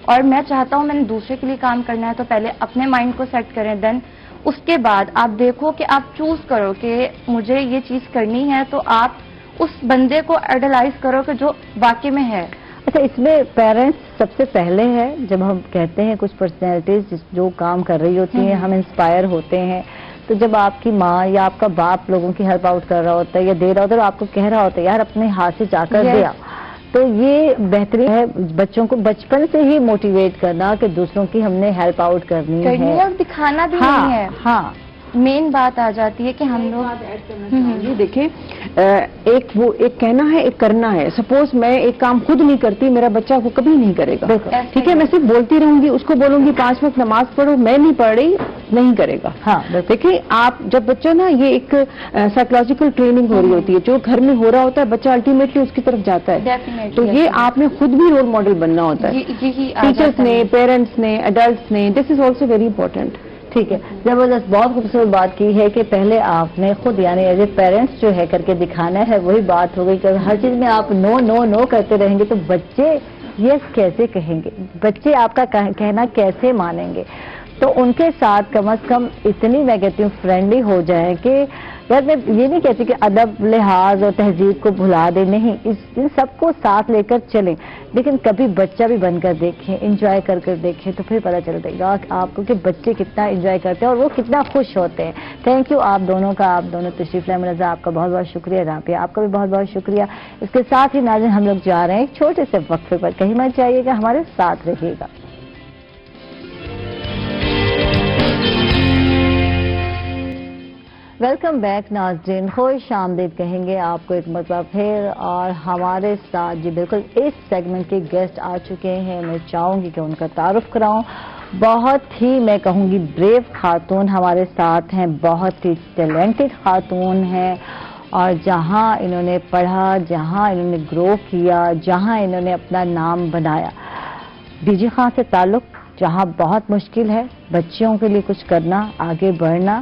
اور میں چاہتا ہوں میں نے دوسرے کے لیے کام کرنا ہے, تو پہلے اپنے مائنڈ کو سیٹ کریں. دین اس کے بعد آپ دیکھو کہ آپ چوز کرو کہ مجھے یہ چیز کرنی ہے, تو آپ اس بندے کو آئیڈلائز کرو کہ جو واقعی میں ہے. اچھا, اس میں پیرنٹس سب سے پہلے ہے. جب ہم کہتے ہیں کچھ پرسنالٹیز جو کام کر رہی ہوتی ہیں, ہم انسپائر ہوتے ہیں, تو جب آپ کی ماں یا آپ کا باپ لوگوں کی ہیلپ آؤٹ کر رہا ہوتا ہے یا دے رہا ہوتا ہے, آپ کو کہہ رہا ہوتا ہے یار اپنے ہاتھ سے جا کر دیا, تو یہ بہترین ہے بچوں کو بچپن سے ہی موٹیویٹ کرنا کہ دوسروں کی ہم نے ہیلپ آؤٹ کرنی ہے, اور دکھانا بھی نہیں ہے. ہاں, مین بات آ جاتی ہے کہ ہم لوگ یہ دیکھیں, ایک کہنا ہے, ایک کرنا ہے. سپوز میں ایک کام خود نہیں کرتی, میرا بچہ وہ کبھی نہیں کرے گا. ٹھیک ہے, میں صرف بولتی رہوں گی, اس کو بولوں گی 5 وقت نماز پڑھو, میں نہیں پڑھ رہی, نہیں کرے گا. ہاں, دیکھیں آپ جب بچہ نا, یہ ایک سائیکولوجیکل ٹریننگ ہو رہی ہوتی ہے, جو گھر میں ہو رہا ہوتا ہے بچہ الٹیمیٹلی اس کی طرف جاتا ہے. تو یہ آپ نے خود بھی رول ماڈل بننا ہوتا ہے, ٹیچرس نے, پیرنٹس نے, ایڈلٹس نے. دس از آلسو ویری امپورٹنٹ. ٹھیک ہے, زبردست, بہت خوبصورت بات کی ہے کہ پہلے آپ نے خود یعنی ایز اے پیرنٹس جو ہے کر کے دکھانا ہے. وہی بات ہو گئی کہ ہر چیز میں آپ نو نو نو کرتے رہیں گے تو بچے یس کیسے کہیں گے, بچے آپ کا کہنا کیسے مانیں گے. تو ان کے ساتھ کم از کم اتنی میں کہتی ہوں فرینڈلی ہو جائیں کہ یار میں یہ نہیں کہتی کہ ادب لحاظ اور تہذیب کو بھلا دیں, نہیں, ان سب کو ساتھ لے کر چلیں, لیکن کبھی بچہ بھی بن کر دیکھیں, انجوائے کر دیکھیں, تو پھر پتہ چل جائے گا آپ کو کہ بچے کتنا انجوائے کرتے ہیں اور وہ کتنا خوش ہوتے ہیں. تھینک یو آپ دونوں کا, آپ دونوں تشریف لائے. مرزا آپ کا بہت بہت شکریہ, رابعہ آپ کا بھی بہت بہت شکریہ. اس کے ساتھ ہی ناظرین ہم لوگ جا رہے ہیں ایک چھوٹے سے وقفے پر, کہیں مت جائیے گا, ہمارے ساتھ رہیے گا. ویلکم بیک ناظرین، خوش آمدید کہیں گے آپ کو ایک مرتبہ پھر. اور ہمارے ساتھ جی بالکل اس سیگمنٹ کے گیسٹ آ چکے ہیں. میں چاہوں گی کہ ان کا تعارف کراؤں. بہت ہی میں کہوں گی بریو خاتون ہمارے ساتھ ہیں، بہت ہی ٹیلنٹڈ خاتون ہیں، اور جہاں انہوں نے پڑھا، جہاں انہوں نے گرو کیا، جہاں انہوں نے اپنا نام بنایا، ڈی جی خان سے تعلق جہاں بہت مشکل ہے بچیوں کے لیے کچھ کرنا، آگے بڑھنا،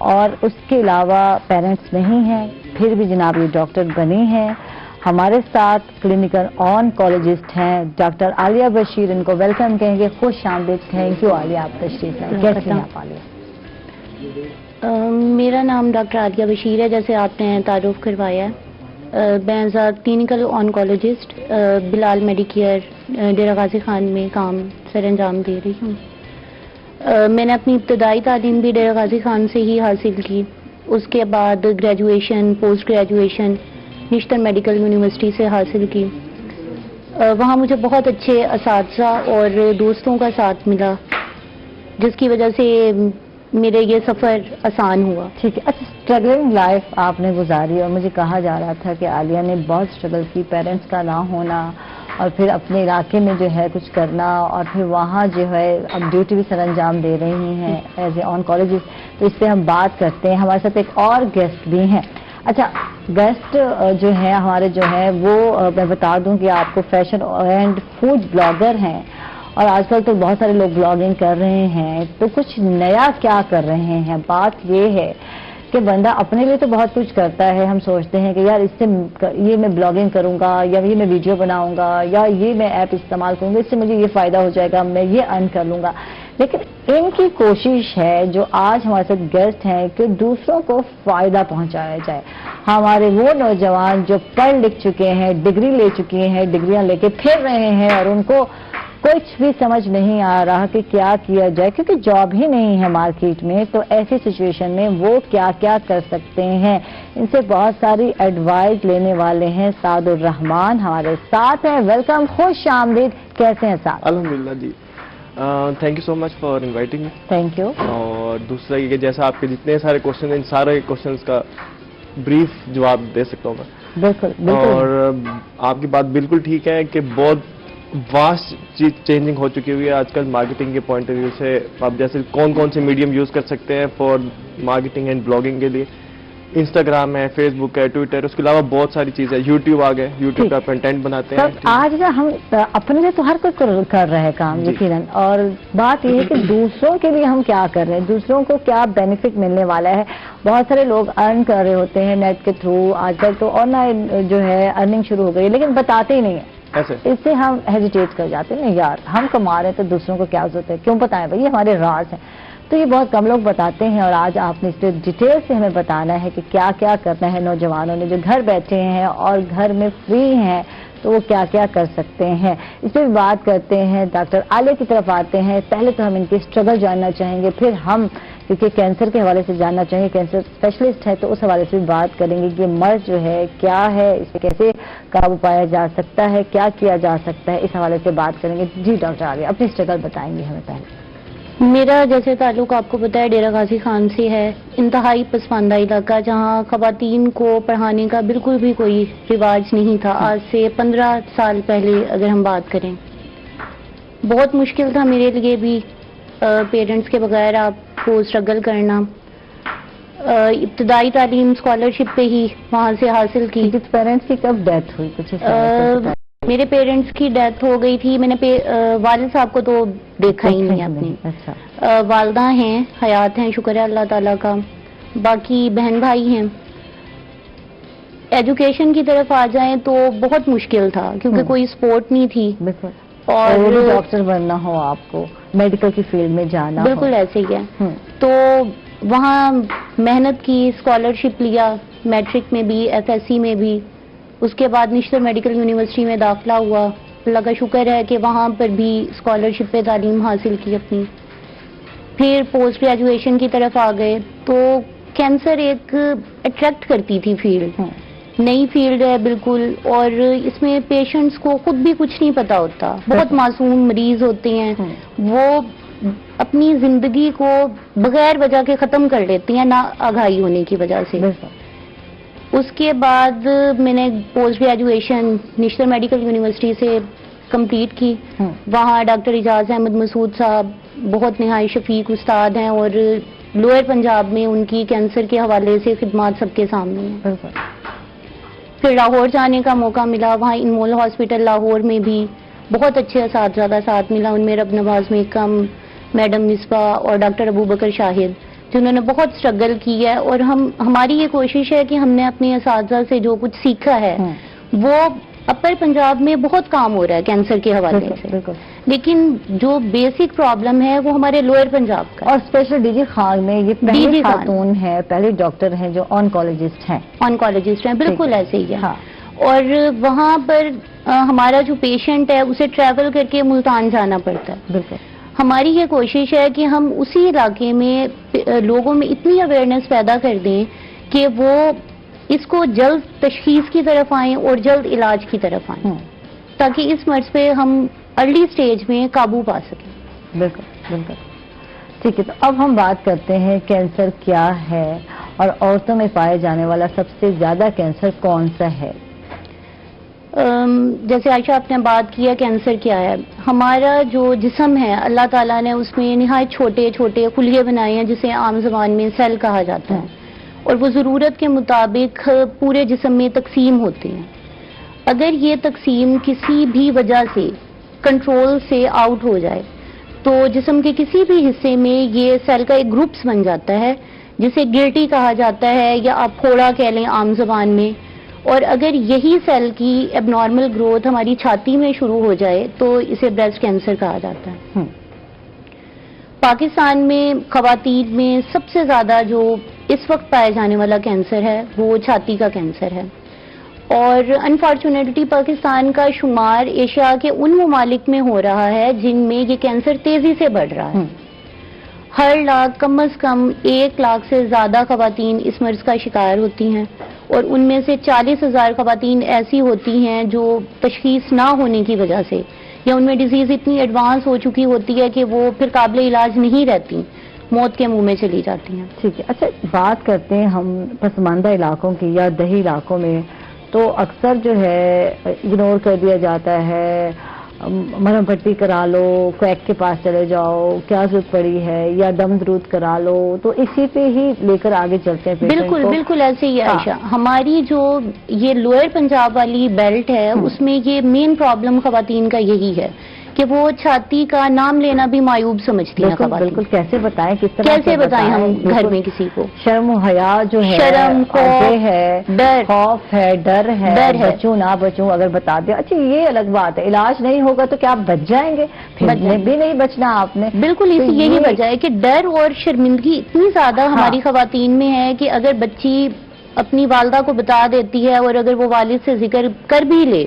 اور اس کے علاوہ پیرنٹس نہیں ہیں، پھر بھی جناب یہ ڈاکٹر بنی ہیں. ہمارے ساتھ کلینکل آنکولوجسٹ ہیں ڈاکٹر عالیہ بشیر. ان کو ویلکم کہیں گے، خوش آمدید. تھینک یو عالیہ، آپ تشریف لائیں. کیسی ہیں آپ عالیہ؟ میرا نام ڈاکٹر عالیہ بشیر ہے، جیسے آپ نے تعارف کروایا ہے. میں as a clinical oncologist Bilal Medicare Dera Ghazi Khan میں کام سر انجام دے رہی ہوں. میں نے اپنی ابتدائی تعلیم بھی ڈیرہ غازی خان سے ہی حاصل کی. اس کے بعد گریجویشن، پوسٹ گریجویشن نشتر میڈیکل یونیورسٹی سے حاصل کی. وہاں مجھے بہت اچھے اساتذہ اور دوستوں کا ساتھ ملا، جس کی وجہ سے میرے یہ سفر آسان ہوا. ٹھیک ہے. اچھا، اسٹرگلنگ لائف آپ نے گزاری، اور مجھے کہا جا رہا تھا کہ عالیہ نے بہت اسٹرگل کی، پیرنٹس کا نہ ہونا، اور پھر اپنے علاقے میں جو ہے کچھ کرنا، اور پھر وہاں جو ہے اب ڈیوٹی بھی سر انجام دے رہی ہیں ایز اے آنکولوجسٹ. تو اس پہ ہم بات کرتے ہیں. ہمارے ساتھ ایک اور گیسٹ بھی ہیں. اچھا، گیسٹ جو ہے ہمارے جو ہے وہ میں بتا دوں کہ آپ کو فیشن اینڈ فوڈ بلاگر ہیں، اور آج کل تو بہت سارے لوگ بلاگنگ کر رہے ہیں. تو کچھ نیا کیا کر رہے ہیں؟ بات یہ ہے کہ بندہ اپنے لیے تو بہت کچھ کرتا ہے. ہم سوچتے ہیں کہ یار اس سے یہ میں بلاگنگ کروں گا، یا یہ میں ویڈیو بناؤں گا، یا یہ میں ایپ استعمال کروں گا، اس سے مجھے یہ فائدہ ہو جائے گا، میں یہ ارن کر لوں گا. لیکن ان کی کوشش ہے جو آج ہمارے ساتھ گیسٹ ہیں کہ دوسروں کو فائدہ پہنچایا جائے. ہمارے وہ نوجوان جو پڑھ لکھ چکے ہیں، ڈگری لے چکے ہیں، ڈگریاں لے کے پھر رہے ہیں، اور ان کو کچھ بھی سمجھ نہیں آ رہا کہ کیا کیا جائے، کیونکہ جاب ہی نہیں ہے مارکیٹ میں. تو ایسی سچویشن میں وہ کیا کیا کر سکتے ہیں، ان سے بہت ساری ایڈوائز لینے والے ہیں. سعد الرحمان ہمارے ساتھ ہیں. ویلکم، خوش آمدید. کیسے ہیں سعد؟ الحمدللہ جی. Thank you so much for inviting me. Thank you. اور دوسرا یہ کہ جیسا آپ کے جتنے سارے کوشچن ہیں، ان سارے کوشچنس کا بریف جواب دے سکتا ہوں میں. بالکل بالکل. اور آپ کی بات بالکل ٹھیک ہے کہ بہت واسٹ چیز چینجنگ ہو چکی ہوئی ہے آج کل مارکیٹنگ کے پوائنٹ آف ویو سے. آپ جیسے کون کون سے میڈیم یوز کر سکتے ہیں فار مارکیٹنگ اینڈ بلاگنگ کے لیے. انسٹاگرام ہے، فیس بک ہے، ٹویٹر، اس کے علاوہ بہت ساری چیزیں. یوٹیوب آ گئے، یوٹیوب پہ آپ کنٹینٹ بناتے ہیں. آج نا ہم اپنے لیے تو ہر کوئی کر رہے ہیں کام یقیناً، اور بات یہ ہے کہ دوسروں کے لیے ہم کیا کر رہے ہیں، دوسروں کو کیا بینیفٹ ملنے والا ہے. بہت سارے لوگ ارن کر رہے ہوتے ہیں نیٹ کے تھرو. آج کل تو آن لائن جو ہے ارننگ شروع ہو گئی ہے، لیکن بتاتے ہی نہیں ہیں. اس سے ہم ہیزیٹیٹ کر جاتے ہیں. نہیں یار، ہم کما رہے ہیں تو دوسروں کو کیا ضرورت ہے، کیوں بتائیں بھائی، یہ ہمارے راز ہیں. تو یہ بہت کم لوگ بتاتے ہیں، اور آج آپ نے اس پہ ڈیٹیل سے ہمیں بتانا ہے کہ کیا کیا کرنا ہے نوجوانوں نے جو گھر بیٹھے ہیں اور گھر میں فری ہیں، تو وہ کیا کیا کر سکتے ہیں. اس پہ بھی بات کرتے ہیں. ڈاکٹر عالیہ کی طرف آتے ہیں. پہلے تو ہم ان کی اسٹرگل جاننا چاہیں گے، پھر ہم کیونکہ کینسر کے حوالے سے جاننا چاہیں گے، کینسر اسپیشلسٹ ہے تو اس حوالے سے بھی بات کریں گے کہ مرض جو ہے کیا ہے، اس پہ کیسے قابو پایا جا سکتا ہے، کیا کیا جا سکتا ہے، اس حوالے سے بات کریں گے. جی ڈاکٹر عالیہ، اپنی اسٹرگل بتائیں گے ہمیں پہلے. میرا جیسے تعلق آپ کو پتا ہے ڈیرہ غازی خان سے ہے. انتہائی پسماندہ علاقہ جہاں خواتین کو پڑھانے کا بالکل بھی کوئی رواج نہیں تھا. آج سے 15 سال پہلے اگر ہم بات کریں، بہت مشکل تھا میرے لیے بھی پیرنٹس کے بغیر آپ کو اسٹرگل کرنا. ابتدائی تعلیم اسکالرشپ پہ ہی وہاں سے حاصل کی. پیرنٹس کی کب ڈیتھ ہوئی کچھ؟ میرے پیرنٹس کی ڈیتھ ہو گئی تھی. میں نے والد صاحب کو تو دیکھا ہی نہیں اپنی. اچھا. والدہ ہیں، حیات ہیں، شکر ہے اللہ تعالیٰ کا. باقی بہن بھائی ہیں. ایجوکیشن کی طرف آ جائیں تو بہت مشکل تھا کیونکہ کوئی سپورٹ نہیں تھی. بالکل. اور ڈاکٹر بننا ہو آپ کو، میڈیکل کی فیلڈ میں جانا، بالکل ایسے ہی ہے. تو وہاں محنت کی، اسکالرشپ لیا، میٹرک میں بھی، ایف ایس سی میں بھی. اس کے بعد نشتر میڈیکل یونیورسٹی میں داخلہ ہوا. اللہ کا شکر ہے کہ وہاں پر بھی اسکالرشپ پہ تعلیم حاصل کی اپنی. پھر پوسٹ گریجویشن کی طرف آ گئے تو کینسر ایک اٹریکٹ کرتی تھی فیلڈ. نئی فیلڈ ہے بالکل، اور اس میں پیشنٹس کو خود بھی کچھ نہیں پتا ہوتا. بہت معصوم مریض ہوتے ہیں، وہ اپنی زندگی کو بغیر وجہ کے ختم کر لیتی ہیں نا آگاہی ہونے کی وجہ سے. اس کے بعد میں نے post graduation national medical university سے کمپلیٹ کی. وہاں ڈاکٹر اعجاز احمد مسعود صاحب بہت نہایت شفیق استاد ہیں اور لوئر پنجاب میں ان کی کینسر کے حوالے سے خدمات سب کے سامنے ہیں. پھر لاہور جانے کا موقع ملا. وہاں انمول ہاسپٹل لاہور میں بھی بہت اچھے اساتذہ کا ساتھ ملا. ان میں رب نواز میکم، میڈم مصباح اور ڈاکٹر ابو بکر شاہد، جنہوں نے بہت اسٹرگل کی ہے. اور ہماری یہ کوشش ہے کہ ہم نے اپنے اساتذہ سے جو کچھ سیکھا ہے وہ اپر پنجاب میں بہت کام ہو رہا ہے کینسر کے حوالے سے. لیکن جو بیسک پرابلم ہے وہ ہمارے لوئر پنجاب کا. اور اسپیشل ڈی جی خان میں یہ پہلی خاتون ہے، پہلی ڈاکٹر ہیں جو آنکولوجسٹ ہیں. آنکولوجسٹ ہیں، بالکل ایسے ہی ہے. اور وہاں پر ہمارا جو پیشنٹ ہے اسے ٹریول کر کے ملتان جانا پڑتا ہے. بالکل. ہماری یہ کوشش ہے کہ ہم اسی علاقے میں لوگوں میں اتنی اویئرنیس پیدا کر دیں کہ وہ اس کو جلد تشخیص کی طرف آئیں اور جلد علاج کی طرف آئیں، تاکہ اس مرض پہ ہم ارلی سٹیج میں قابو پا سکیں. بالکل بالکل. ٹھیک ہے، تو اب ہم بات کرتے ہیں کینسر کیا ہے اور عورتوں میں پائے جانے والا سب سے زیادہ کینسر کون سا ہے؟ جیسے عائشہ آپ نے بات کیا کینسر کیا ہے. ہمارا جو جسم ہے اللہ تعالیٰ نے اس میں نہایت چھوٹے چھوٹے خلیے بنائے ہیں جسے عام زبان میں سیل کہا جاتا ہے، اور وہ ضرورت کے مطابق پورے جسم میں تقسیم ہوتے ہیں. اگر یہ تقسیم کسی بھی وجہ سے کنٹرول سے آؤٹ ہو جائے تو جسم کے کسی بھی حصے میں یہ سیل کا ایک گروپس بن جاتا ہے جسے گلٹی کہا جاتا ہے یا آپ پھوڑا کہہ لیں عام زبان میں. اور اگر یہی سیل کی اب نارمل گروتھ ہماری چھاتی میں شروع ہو جائے تو اسے بریسٹ کینسر کہا جاتا ہے. پاکستان میں خواتین میں سب سے زیادہ جو اس وقت پائے جانے والا کینسر ہے وہ چھاتی کا کینسر ہے. اور انفارچونیٹلی پاکستان کا شمار ایشیا کے ان ممالک میں ہو رہا ہے جن میں یہ کینسر تیزی سے بڑھ رہا ہے. ہر لاکھ کم از کم 1 لاکھ سے زیادہ خواتین اس مرض کا شکار ہوتی ہیں، اور ان میں سے 40,000 خواتین ایسی ہوتی ہیں جو تشخیص نہ ہونے کی وجہ سے یا ان میں ڈیزیز اتنی ایڈوانس ہو چکی ہوتی ہے کہ وہ پھر قابل علاج نہیں رہتی، موت کے منہ میں چلی جاتی ہیں. ٹھیک ہے. اچھا، بات کرتے ہیں ہم پسماندہ علاقوں کی یا دیہی علاقوں میں، تو اکثر جو ہے اگنور کر دیا جاتا ہے. مرہم پٹی کرا لو، کویک کے پاس چلے جاؤ، کیا ضرورت پڑی ہے، یا دم درود کرا لو، تو اسی پہ ہی لے کر آگے چلتے ہیں. بالکل بالکل ایسے ہی ہے عائشہ. ہماری جو یہ لوئر پنجاب والی بیلٹ ہے اس میں یہ مین پرابلم خواتین کا یہی ہے کہ وہ چھاتی کا نام لینا بھی معیوب سمجھتی ہیں خواتین. بالکل. کیسے بتائیں، کس طرح کیسے بتائیں ہم گھر میں کسی کو؟ شرم و حیا جو ہے، شرم، خوف ہے، ڈر، خوف ہے، ڈر ہے، بچوں نہ بچوں اگر بتا دیں. اچھا، یہ الگ بات ہے، علاج نہیں ہوگا تو کیا آپ بچ جائیں گے؟ پھر بھی نہیں بچنا آپ نے. بالکل یہی وجہ ہے کہ ڈر اور شرمندگی اتنی زیادہ ہماری خواتین میں ہے کہ اگر بچی اپنی والدہ کو بتا دیتی ہے اور اگر وہ والد سے ذکر کر بھی لے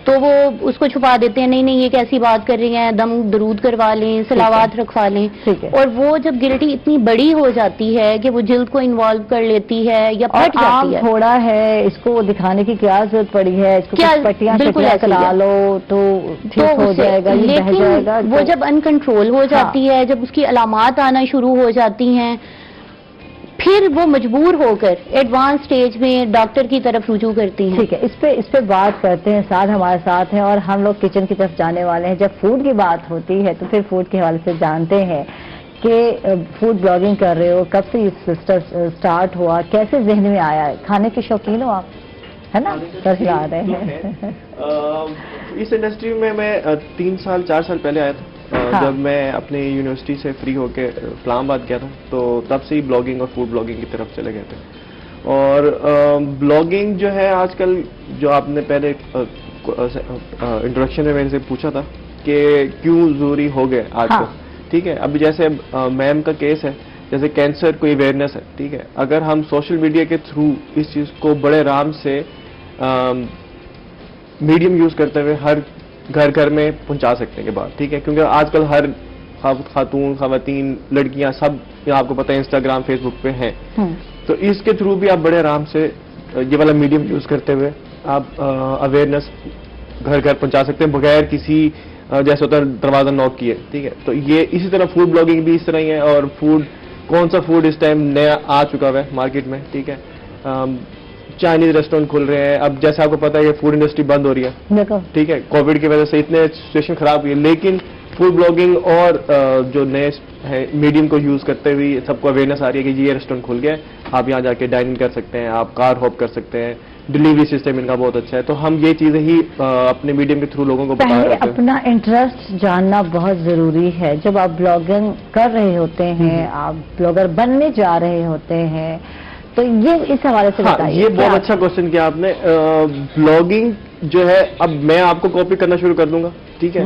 تو وہ اس کو چھپا دیتے ہیں، نہیں یہ کیسی بات کر رہی ہیں، دم درود کروا لیں، صلوات رکھوا لیں. اور وہ جب گلٹی اتنی بڑی ہو جاتی ہے کہ وہ جلد کو انوالو کر لیتی ہے یا پھٹ جاتی ہے. تھوڑا ہے، اس کو دکھانے کی کیا ضرورت پڑی ہے، اس کو پٹیاں کرا لو تو ٹھیک ہو جائے گا، یہ بہہ جائے گا. وہ جب انکنٹرول ہو جاتی ہے، جب اس کی علامات آنا شروع ہو جاتی ہیں، پھر وہ مجبور ہو کر ایڈوانس سٹیج میں ڈاکٹر کی طرف رجوع کرتی ہیں. ٹھیک ہے، اس پہ بات کرتے ہیں. ساتھ ہمارے ساتھ ہیں اور ہم لوگ کچن کی طرف جانے والے ہیں. جب فوڈ کی بات ہوتی ہے تو پھر فوڈ کے حوالے سے جانتے ہیں کہ فوڈ بلاگنگ کر رہے ہو، کب سے یہ سٹارٹ ہوا، کیسے ذہن میں آیا ہے؟ کھانے کے شوقین ہو آپ، ہے نا؟ آ رہے ہیں. اس انڈسٹری میں 3 سال 4 سال پہلے آیا تھا. جب میں اپنی یونیورسٹی سے فری ہو کے اسلام آباد گیا تھا تو تب سے ہی بلاگنگ اور فوڈ بلاگنگ کی طرف چلے گئے تھے. اور بلاگنگ جو ہے آج کل، جو آپ نے پہلے انٹروڈکشن میں میرے سے پوچھا تھا کہ کیوں ضروری ہو گئے آج کل، ٹھیک ہے. اب جیسے میم کا کیس ہے، جیسے کینسر کوئی اویئرنیس ہے، ٹھیک ہے. اگر ہم سوشل میڈیا کے تھرو اس چیز کو بڑے آرام سے میڈیم یوز کرتے ہوئے ہر گھر میں پہنچا سکتے ہیں کے بعد، ٹھیک ہے. کیونکہ آج کل ہر خاتون، خواتین، لڑکیاں سب آپ کو پتہ ہے انسٹاگرام، فیس بک پہ ہیں. تو اس کے تھرو بھی آپ بڑے آرام سے یہ والا میڈیم یوز کرتے ہوئے آپ اویئرنیس گھر پہنچا سکتے ہیں بغیر کسی جیسے ہوتا ہے دروازہ نوک کیے، ٹھیک ہے، تو یہ اسی طرح فوڈ بلاگنگ بھی اس طرح ہی ہے. اور فوڈ کون سا فوڈ اس ٹائم نیا آ چکا ہوا ہے مارکیٹ میں، ٹھیک ہے، چائنیز ریسٹورینٹ کھل رہے ہیں. اب جیسے آپ کو پتا ہے کہ فوڈ انڈسٹری بند ہو رہی ہے، ٹھیک ہے، کووڈ کی وجہ سے اتنے سچویشن خراب ہوئی ہے، لیکن فوڈ بلاگنگ اور جو نئے میڈیم کو یوز کرتے ہوئے سب کو اویئرنیس آ رہی ہے کہ یہ ریسٹورینٹ کھل گیا ہے، آپ یہاں جا کے ڈائن کر سکتے ہیں، آپ کار ہاپ کر سکتے ہیں، ڈلیوری سسٹم ان کا بہت اچھا ہے. تو ہم یہ چیزیں ہی اپنے میڈیم کے تھرو لوگوں کو بتا رہے پہلے ہوتے ہیں. اپنا انٹرسٹ جاننا بہت ضروری ہے. جب آپ بلاگنگ کر رہے ہوتے ہیں، آپ بلاگر بننے جا رہے ہوتے ہیں، تو یہ اس حوالے سے بتائیے. یہ بہت اچھا کوشچن کیا آپ نے. بلاگنگ جو ہے، اب میں آپ کو کاپی کرنا شروع کر دوں گا، ٹھیک ہے،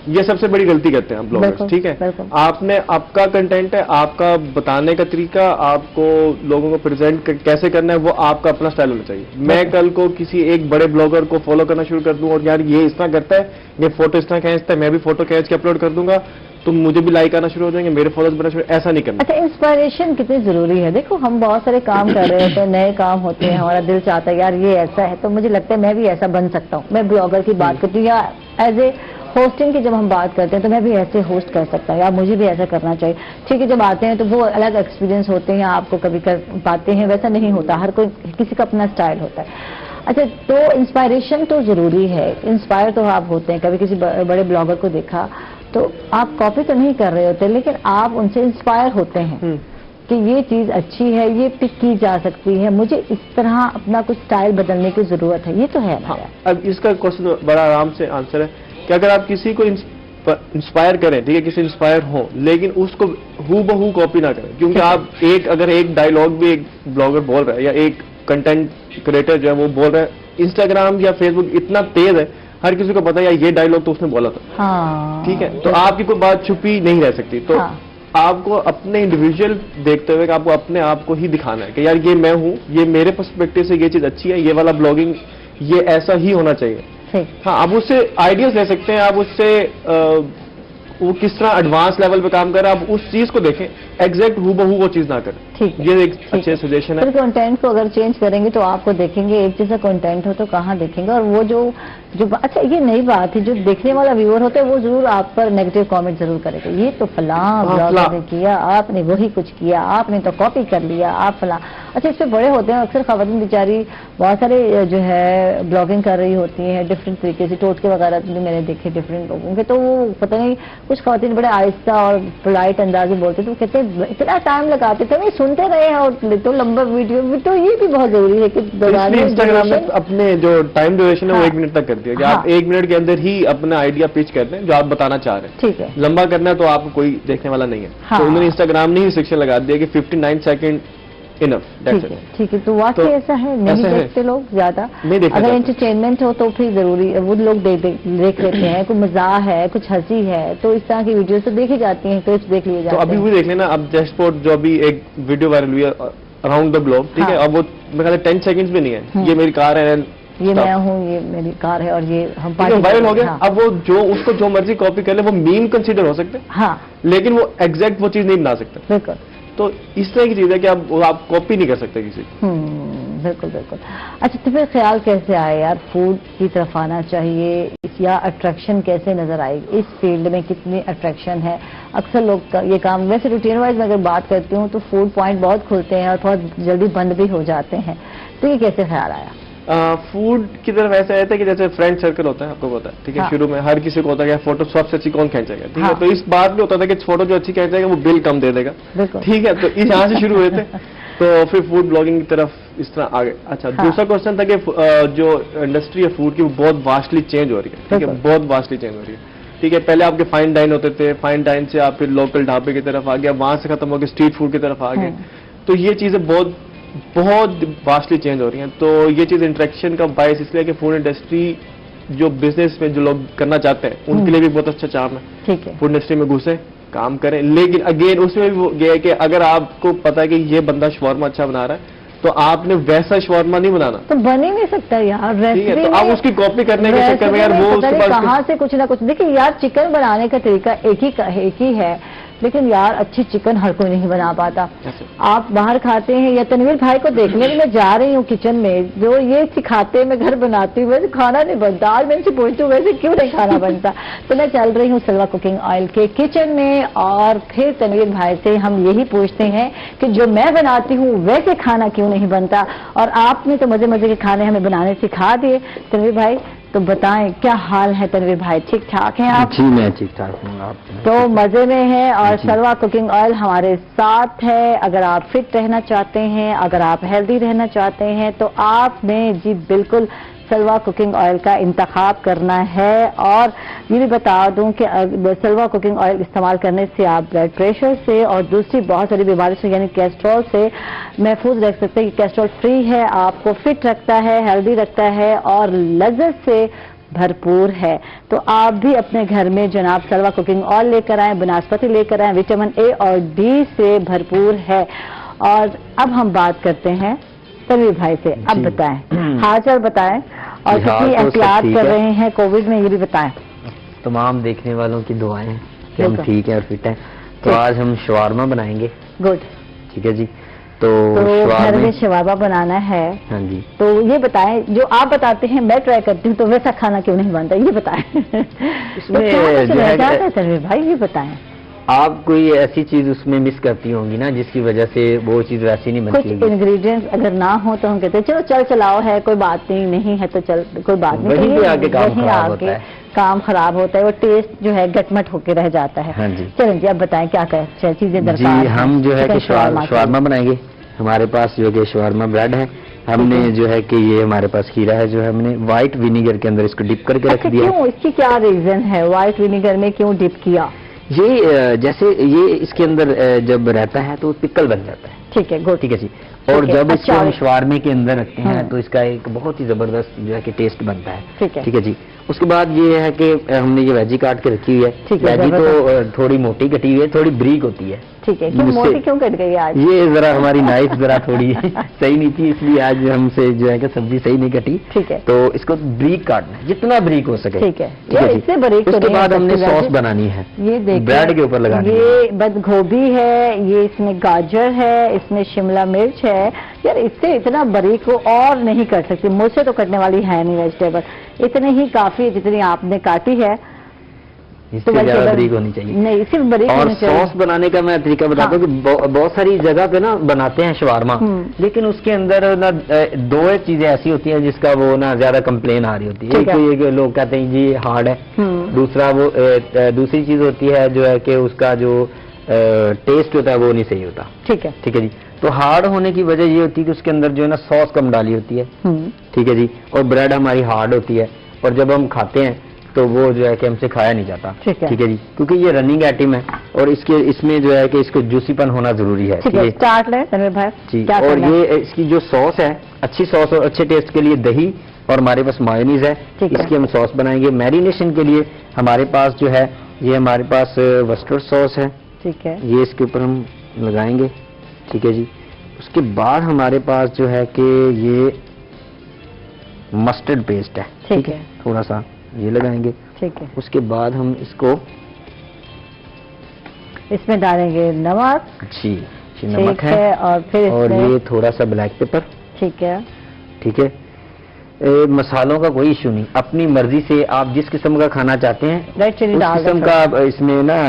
یہ سب سے بڑی غلطی کرتے ہیں بلاگرز، ٹھیک ہے. آپ نے آپ کا کنٹینٹ ہے، آپ کا بتانے کا طریقہ، آپ کو لوگوں کو پریزنٹ کیسے کرنا ہے، وہ آپ کا اپنا سٹائل ہونا چاہیے. میں کل کو کسی ایک بڑے بلاگر کو فالو کرنا شروع کر دوں اور یار یہ اس طرح کرتا ہے، یہ فوٹو اس طرح کھینچتا ہے، میں بھی فوٹو کھینچ کے اپلوڈ کر دوں گا، تو مجھے بھی لائک آنا شروع ہو جائیں گے، میرے فالوورز بننا شروع. ایسا نہیں کرنا. اچھا، انسپائریشن کتنی ضروری ہے؟ دیکھو ہم بہت سارے کام کر رہے ہوتے ہیں، نئے کام ہوتے ہیں، ہمارا دل چاہتا ہے یار یہ ایسا ہے، تو مجھے لگتا ہے میں بھی ایسا بن سکتا ہوں. میں بلاگر کی بات کرتی ہوں، یا ایز اے ہوسٹنگ کی جب ہم بات کرتے ہیں تو میں بھی ایسے ہوسٹ کر سکتا ہوں، یا مجھے بھی ایسا کرنا چاہیے. ٹھیک ہے، جب آتے ہیں تو وہ الگ ایکسپیرینس ہوتے ہیں، آپ کو کبھی کر پاتے ہیں، ویسا نہیں ہوتا، ہر کوئی کسی کا اپنا اسٹائل ہوتا ہے. اچھا، تو انسپائریشن تو ضروری ہے، انسپائر تو آپ ہوتے ہیں. کبھی کسی بڑے بلاگر کو دیکھا تو آپ کاپی تو نہیں کر رہے ہوتے، لیکن آپ ان سے انسپائر ہوتے ہیں کہ یہ چیز اچھی ہے، یہ پک کی جا سکتی ہے، مجھے اس طرح اپنا کچھ اسٹائل بدلنے کی ضرورت ہے. یہ تو ہے. اب اس کا کوشچن بڑا آرام سے آنسر ہے کہ اگر آپ کسی کو انسپائر کریں، ٹھیک ہے، کسی انسپائر ہوں، لیکن اس کو ہو بہو کاپی نہ کریں. کیونکہ آپ اگر ایک ڈائلاگ بھی ایک بلاگر بول رہا ہے یا ایک کنٹینٹ کریٹر جو ہے وہ بول رہا ہے، انسٹاگرام یا فیس بک اتنا تیز ہے، ہر کسی کو پتا ہے یہ ڈائلاگ تو اس نے بولا تھا، ٹھیک ہے، تو آپ کی کوئی بات چھپی نہیں رہ سکتی. تو آپ کو اپنے انڈیویجول دیکھتے ہوئے کہ آپ کو اپنے آپ کو ہی دکھانا ہے کہ یار یہ میں ہوں، یہ میرے پرسپیکٹو سے یہ چیز اچھی ہے، یہ والا بلاگنگ یہ ایسا ہی ہونا چاہیے. ہاں، آپ اس سے آئیڈیاز لے سکتے ہیں، آپ اس سے وہ کس طرح ایڈوانس لیول پہ کام کر رہا ہے، آپ اس چیز کو دیکھیں، ایگزیکٹ ہو بہو وہ چیز نہ کریں. یہ ایک اچھے سجیشن ہے. پھر کنٹینٹ کو اگر چینج کریں گے تو آپ کو دیکھیں گے ایک جیسا کنٹینٹ ہو تو کہاں دیکھیں گے. اور وہ جو اچھا، یہ نئی بات ہے، جو دیکھنے والا ویور ہوتا ہے وہ ضرور آپ پر نیگیٹو کامنٹ ضرور کرے گا، یہ تو فلاں بلاگر نے کیا، آپ نے وہی کچھ کیا، آپ نے تو کاپی کر لیا، آپ فلاں. اچھا، اس سے بڑے ہوتے ہیں اکثر خواتین بیچاری بہت سارے جو ہے بلاگنگ کر رہی ہوتی ہیں ڈفرینٹ طریقے سے، ٹوٹکے وغیرہ بھی میں نے دیکھے ڈفرینٹ لوگوں کے. تو وہ پتہ نہیں کچھ خواتین بڑے آہستہ اور پولائٹ انداز میں بولتے تو کہتے ہیں اتنا ٹائم لگاتے تھے، نہیں سنتے رہے ہیں اور تو لمبا ویڈیو بھی. تو یہ بھی بہت ضروری ہے کہ انسٹاگرام میں اپنے جو ٹائم ڈیوریشن ہے وہ 1 منٹ تک کر دیا کہ آپ 1 منٹ کے اندر ہی اپنا آئیڈیا پچ کر دیں جو آپ بتانا چاہ رہے ہیں. ٹھیک ہے، لمبا کرنا ہے تو آپ کو کوئی دیکھنے والا نہیں ہے. تو انہوں نے انسٹاگرام نے ہی سیکشن لگا دیا کہ 59 سیکنڈ انف. ٹھیک ہے. تو واقعی ایسا ہے، نہیں دیکھتے لوگ زیادہ. اگر انٹرٹینمنٹ ہو تو پھر ضروری وہ لوگ دیکھ لیتے ہیں، کوئی مزاح ہے، کچھ ہنسی ہے، تو اس طرح کی ویڈیوز تو دیکھی جاتی ہیں، کلپس دیکھ لیے جاتے ہیں. تو ابھی وہ دیکھ لینا، اب ڈیش بورڈ جو ابھی ایک ویڈیو وائرل ہوئی ہے اراؤنڈ دا گلوب، ٹھیک ہے، اب وہ میرے خیال 10 سیکنڈز بھی نہیں ہے، یہ میری کار ہے، یہ میں ہوں، یہ میری کار ہے، اور یہ ہم وائرل ہو گیا. اب وہ جو اس کو جو مرضی کاپی کر لے، وہ میم کنسیڈر ہو سکتے ہیں، ہاں، لیکن وہ ایگزیکٹ وہ چیز نہیں بنا سکتے. بالکل. تو اس طرح کی چیز ہے کہ آپ کاپی نہیں کر سکتے کسی کو. بالکل بالکل. اچھا، تو پھر خیال کیسے آئے یار فوڈ کی طرف آنا چاہیے، یا اٹریکشن کیسے نظر آئے اس فیلڈ میں، کتنی اٹریکشن ہے؟ اکثر لوگ یہ کام ویسے روٹین وائز میں اگر بات کرتی ہوں تو فوڈ پوائنٹ بہت کھلتے ہیں اور بہت جلدی بند بھی ہو جاتے ہیں، تو یہ کیسے خیال آیا؟ فوڈ کی طرف ایسا رہتا ہے کہ جیسے فرینڈ سرکل ہوتا ہے، آپ کو پتا ہے، ٹھیک ہے، شروع میں ہر کسی کو ہوتا ہے کہ فوٹو سب سے اچھی کون کھینچے گا، ٹھیک ہے، تو اس بات میں ہوتا تھا کہ فوٹو جو اچھی کھینچے گا وہ بل کم دے دے گا، ٹھیک ہے، تو یہاں سے شروع ہوئے تھے. تو پھر فوڈ بلاگنگ کی طرف اس طرح آگے. اچھا، دوسرا کوشچن تھا کہ جو انڈسٹری ہے فوڈ کی وہ بہت واسٹلی چینج ہو رہی ہے، ٹھیک ہے، بہت واسٹلی چینج ہو رہی ہے. ٹھیک ہے، پہلے آپ کے فائن ڈائن ہوتے تھے، فائن ڈائن سے آپ پھر لوکل ڈھابے کی طرف آ گیا، وہاں سے ختم ہو کے اسٹریٹ فوڈ کی طرف آ گئے. تو یہ چیزیں بہت واسٹلی چینج ہو رہی ہیں. تو یہ چیز انٹریکشن کا باعث اس لیے کہ فوڈ انڈسٹری جو بزنس میں جو لوگ کرنا چاہتے ہیں ان کے لیے بھی بہت اچھا چام ہے. ٹھیک ہے، فوڈ انڈسٹری میں گھسے کام کریں، لیکن اگین اس میں بھی یہ ہے کہ اگر آپ کو پتا ہے کہ یہ بندہ شاورما اچھا بنا رہا ہے تو آپ نے ویسا شاورما نہیں بنانا. تو بن ہی نہیں سکتا یار، ریسیپی تو آپ اس کی کاپی کرنے کے چکر میں یار وہ کہاں سے کچھ نہ کچھ. دیکھیے یار، چکن بنانے کا طریقہ ایک ہی ہے، لیکن یار اچھی چکن ہر کوئی نہیں بنا پاتا. آپ باہر کھاتے ہیں یا تنویر بھائی کو دیکھنے میں جا رہی ہوں کچن میں, جو یہ سکھاتے ہیں میں گھر بناتی ہوں, ویسے کھانا نہیں بنتا. آج میں ان سے پوچھتی ہوں ویسے کیوں نہیں کھانا بنتا. تو میں چل رہی ہوں سلوا کوکنگ آئل کے کچن میں, اور پھر تنویر بھائی سے ہم یہی پوچھتے ہیں کہ جو میں بناتی ہوں ویسے کھانا کیوں نہیں بنتا. اور آپ نے تو مزے مزے کے کھانے ہمیں بنانے سکھا دیے. تنویر بھائی تو بتائیں کیا حال ہے؟ تنویر بھائی ٹھیک ٹھاک ہیں آپ؟ جی میں ٹھیک ٹھاک ہوں. آپ تو مزے میں ہیں, اور سلوا کوکنگ آئل ہمارے ساتھ ہے. اگر آپ فٹ رہنا چاہتے ہیں, اگر آپ ہیلدی رہنا چاہتے ہیں, تو آپ نے جی بالکل سلوا کوکنگ آئل کا انتخاب کرنا ہے. اور یہ بھی بتا دوں کہ سلوا کوکنگ آئل استعمال کرنے سے آپ بلڈ پریشر سے اور دوسری بہت ساری بیماریوں سے یعنی کیسٹرول سے محفوظ رکھ سکتے ہیں. کیسٹرول فری ہے, آپ کو فٹ رکھتا ہے, ہیلدی رکھتا ہے, اور لذت سے بھرپور ہے. تو آپ بھی اپنے گھر میں جناب سلوا کوکنگ آئل لے کر آئیں, بناسپتی لے کر آئیں, وٹامن اے اور ڈی سے بھرپور ہے. اور اب ہم بات کرتے ہیں تنویر بھائی سے. اب بتائیں حال چال بتائیں, اور کتنی احتیاط کر رہے ہیں کووڈ میں, یہ بھی بتائیں. تمام دیکھنے والوں کی دعائیں ہیں کہ ہم ٹھیک ہیں اور فٹ ہیں. تو آج ہم شوارما بنائیں گے. گڈ. ٹھیک ہے جی. تو گھر میں شوارما بنانا ہے. ہاں جی. تو یہ بتائیں, جو آپ بتاتے ہیں میں ٹرائی کرتی ہوں, تو ویسا کھانا کیوں نہیں بنتا, یہ بتائیں. تنویر بھائی یہ بتائیں, آپ کوئی ایسی چیز اس میں مس کرتی ہوں گی نا جس کی وجہ سے وہ چیز ویسی نہیں بنتی. کچھ انگریڈینٹس اگر نہ ہو تو ہم کہتے ہیں چلو چلاؤ ہے, کوئی بات نہیں ہے تو چل کوئی بات نہیں. وہیں پہ آگے کام خراب ہوتا ہے. کام خراب ہوتا ہے, وہ ٹیسٹ جو ہے گٹمٹ ہو کے رہ جاتا ہے. ہاں جی. چلیں جی اب بتائیں کیا چیزیں درکار. جی ہم جو ہے کہ شوارما بنائیں گے. ہمارے پاس جو کہ شوارما بریڈ ہے. ہم نے جو ہے کہ یہ ہمارے پاس کھیرا ہے جو ہم نے وائٹ ونیگر کے اندر اس کو ڈپ کر کے رکھ دیا. کیوں, اس کی کیا ریزن ہے وائٹ ونیگر میں کیوں ڈپ کیا؟ یہ جیسے یہ اس کے اندر جب رہتا ہے تو پکل بن جاتا ہے. ٹھیک ہے گڈ. ٹھیک ہے جی. اور جب اس کو ہم شوارمے کے اندر رکھتے ہیں تو اس کا ایک بہت ہی زبردست جو ہے کہ ٹیسٹ بنتا ہے. ٹھیک ہے جی. اس کے بعد یہ ہے کہ ہم نے یہ ویجی کاٹ کے رکھی ہوئی ہے. ویجی تو تھوڑی موٹی کٹی ہوئی ہے, تھوڑی بریک ہوتی ہے. ٹھیک ہے. موٹی کیوں کٹ گئی آج؟ یہ ذرا ہماری نائف ذرا تھوڑی صحیح نہیں تھی, اس لیے آج ہم سے جو ہے کہ سبزی صحیح نہیں کٹی. ٹھیک ہے. تو اس کو بریک کاٹنا ہے جتنا بریک ہو سکے. ٹھیک ہے. اس کے بعد ہم نے سوس بنانی ہے. یہ دیکھیں بریڈ کے اوپر لگانی ہے. یہ بند گوبھی ہے, یہ اس میں گاجر ہے, اس میں شملہ مرچ ہے. یار اس سے اتنا باریک کو اور نہیں کٹ سکتی, مجھ سے تو کٹنے والی ہے نہیں ویجیٹیبل. اتنی ہی کافی جتنی آپ نے کاٹی ہے. اس سے زیادہ باریک ہونی چاہیے. نہیں صرف باریک ہونی چاہیے. اور سوس بنانے کا میں طریقہ بتاتا ہوں کہ بہت ساری جگہ پہ نا بناتے ہیں شوارما, لیکن اس کے اندر نا دو چیزیں ایسی ہوتی ہیں جس کا وہ نا زیادہ کمپلین آ رہی ہوتی ہے. ایک تو یہ کہ لوگ کہتے ہیں جی ہارڈ ہے. دوسری چیز ہوتی ہے جو ہے کہ اس کا جو ٹیسٹ ہوتا ہے وہ نہیں صحیح ہوتا. ٹھیک ہے جی. تو ہارڈ ہونے کی وجہ یہ ہوتی ہے کہ اس کے اندر جو ہے نا سوس کم ڈالی ہوتی ہے. ٹھیک ہے جی. اور بریڈ ہماری ہارڈ ہوتی ہے, اور جب ہم کھاتے ہیں تو وہ جو ہے کہ ہم سے کھایا نہیں جاتا. ٹھیک ہے جی. کیونکہ یہ رننگ آئٹم ہے اور اس میں جو ہے کہ اس کو جوسی پن ہونا ضروری ہے. اسٹارٹ لیں تنویر بھائی. جی. اور یہ اس کی جو سوس ہے, اچھی سوس اور اچھے ٹیسٹ کے لیے دہی, اور ہمارے پاس مایونیز ہے. اس کی ہم سوس بنائیں گے. میرینیشن کے لیے ہمارے پاس جو ہے یہ ہمارے پاس وسٹرڈ سوس ہے. ٹھیک ہے. یہ اس کے اوپر ہم لگائیں گے. ٹھیک ہے جی. اس کے بعد ہمارے پاس جو ہے کہ یہ مسٹرڈ پیسٹ ہے. ٹھیک ہے. تھوڑا سا یہ لگائیں گے. ٹھیک ہے. اس کے بعد ہم اس کو اس میں ڈالیں گے نمک. جی نمک ہے, اور یہ تھوڑا سا بلیک پیپر. ٹھیک ہے. ٹھیک ہے. مسالوں کا کوئی ایشو نہیں, اپنی مرضی سے آپ جس قسم کا کھانا چاہتے ہیں اس قسم کا اس میں نا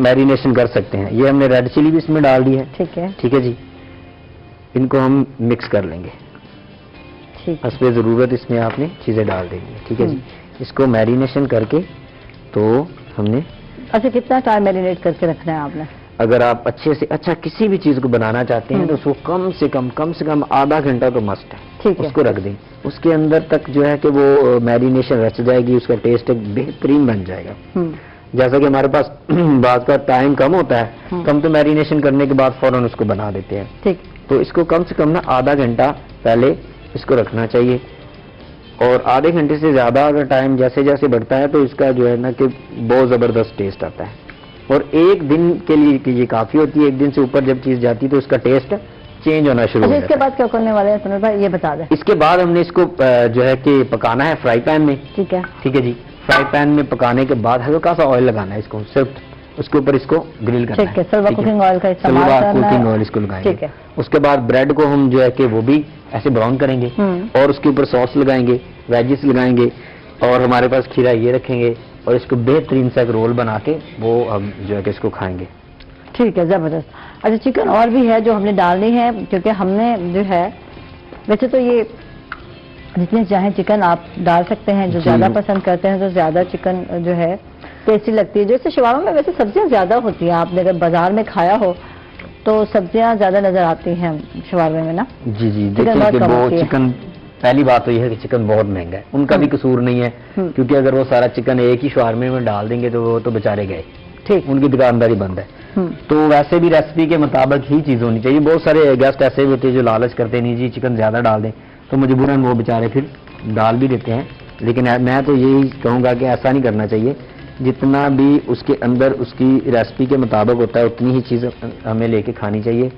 میرینیشن کر سکتے ہیں. یہ ہم نے ریڈ چلی بھی اس میں ڈال دی ہے. ٹھیک ہے. ٹھیک ہے جی. ان کو ہم مکس کر لیں گے. حسب ضرورت اس میں آپ نے چیزیں ڈال دیں گے. ٹھیک ہے جی. اس کو میرینیشن کر کے تو ہم نے اچھا کتنا ٹائم میرینیٹ کر کے رکھنا ہے آپ نے؟ اگر آپ اچھے سے اچھا کسی بھی چیز کو بنانا چاہتے ہیں تو اس کو کم سے کم آدھا گھنٹہ تو مسٹ ہے. ٹھیک ہے. اس کو رکھ دیں. اس کے اندر تک جو ہے کہ وہ میرینیشن رچ جائے گی, اس کا ٹیسٹ ایک بہترین بن جائے گا. جیسا کہ ہمارے پاس بعض کا ٹائم کم ہوتا ہے, ہم تو میرینیشن کرنے کے بعد فوراً اس کو بنا دیتے ہیں. ٹھیک. تو اس کو کم سے کم نا آدھا گھنٹہ پہلے اس کو رکھنا چاہیے. اور آدھے گھنٹے سے زیادہ اگر ٹائم جیسے جیسے بڑھتا ہے تو اس کا جو ہے نا کہ بہت زبردست ٹیسٹ آتا ہے. اور ایک دن کے لیے یہ کافی ہوتی ہے. ایک دن سے اوپر جب چیز جاتی ہے تو اس کا ٹیسٹ چینج ہونا شروع ہو جاتا ہے. اس کے بعد کیا کرنے والے ہیں تنویر بھائی, یہ بتا دیں. اس کے بعد ہم نے اس کو جو ہے کہ پکانا ہے فرائی پین میں. ٹھیک ہے. ٹھیک ہے جی. فرائی پین میں پکانے کے بعد ہلکا سا آئل لگانا ہے. اس کو صرف اس کے اوپر اس کو گرل کرنا ٹھیک ہے، سلوا کوکنگ آئل کا استعمال سلوا کرنا کوکنگ ہے. آئل اس کو لگائیں ٹھیک گے. ہے. اس کے بعد بریڈ کو ہم جو ہے کہ وہ بھی ایسے براؤن کریں گے اور اس کے اوپر سوس لگائیں گے، ویجز لگائیں گے اور ہمارے پاس کھیرا یہ رکھیں گے اور اس کو بہترین سا ایک رول بنا کے وہ ہم جو ہے کہ اس کو کھائیں گے. ٹھیک ہے، زبردست. اچھا چکن اور بھی ہے جو ہم نے ڈالنی ہے، کیونکہ ہم نے جو ہے ویسے تو یہ جتنے چاہیں چکن آپ ڈال سکتے ہیں، جو جی. زیادہ پسند کرتے ہیں تو زیادہ چکن جو ہے ٹیسٹی لگتی ہے. جیسے شوارما میں ویسے سبزیاں زیادہ ہوتی ہیں، آپ نے اگر بازار میں کھایا ہو تو سبزیاں زیادہ نظر آتی ہیں شوارما میں نا. جی جی چکن دیکھیں بہت کہ کم وہ ہوتی ہے. چکن، پہلی بات تو یہ ہے کہ چکن بہت مہنگا ہے، ان کا بھی قصور نہیں ہے کیونکہ اگر وہ سارا چکن ایک ہی شوارمے میں ڈال دیں گے تو وہ تو بیچارے گئے، ٹھیک. ان کی دکانداری بند ہے. تو ویسے بھی ریسپی کے مطابق ہی چیز ہونی چاہیے. بہت سارے گیسٹ ایسے بھی ہوتے ہیں جو لالچ کرتے ہیں نہیں جی چکن زیادہ ڈال دیں، تو مجبوراً وہ بیچارے پھر ڈال بھی دیتے ہیں. لیکن میں تو یہی کہوں گا کہ ایسا نہیں کرنا چاہیے. جتنا بھی اس کے اندر اس کی ریسپی کے مطابق ہوتا ہے اتنی ہی چیز ہمیں لے کے کھانی چاہیے،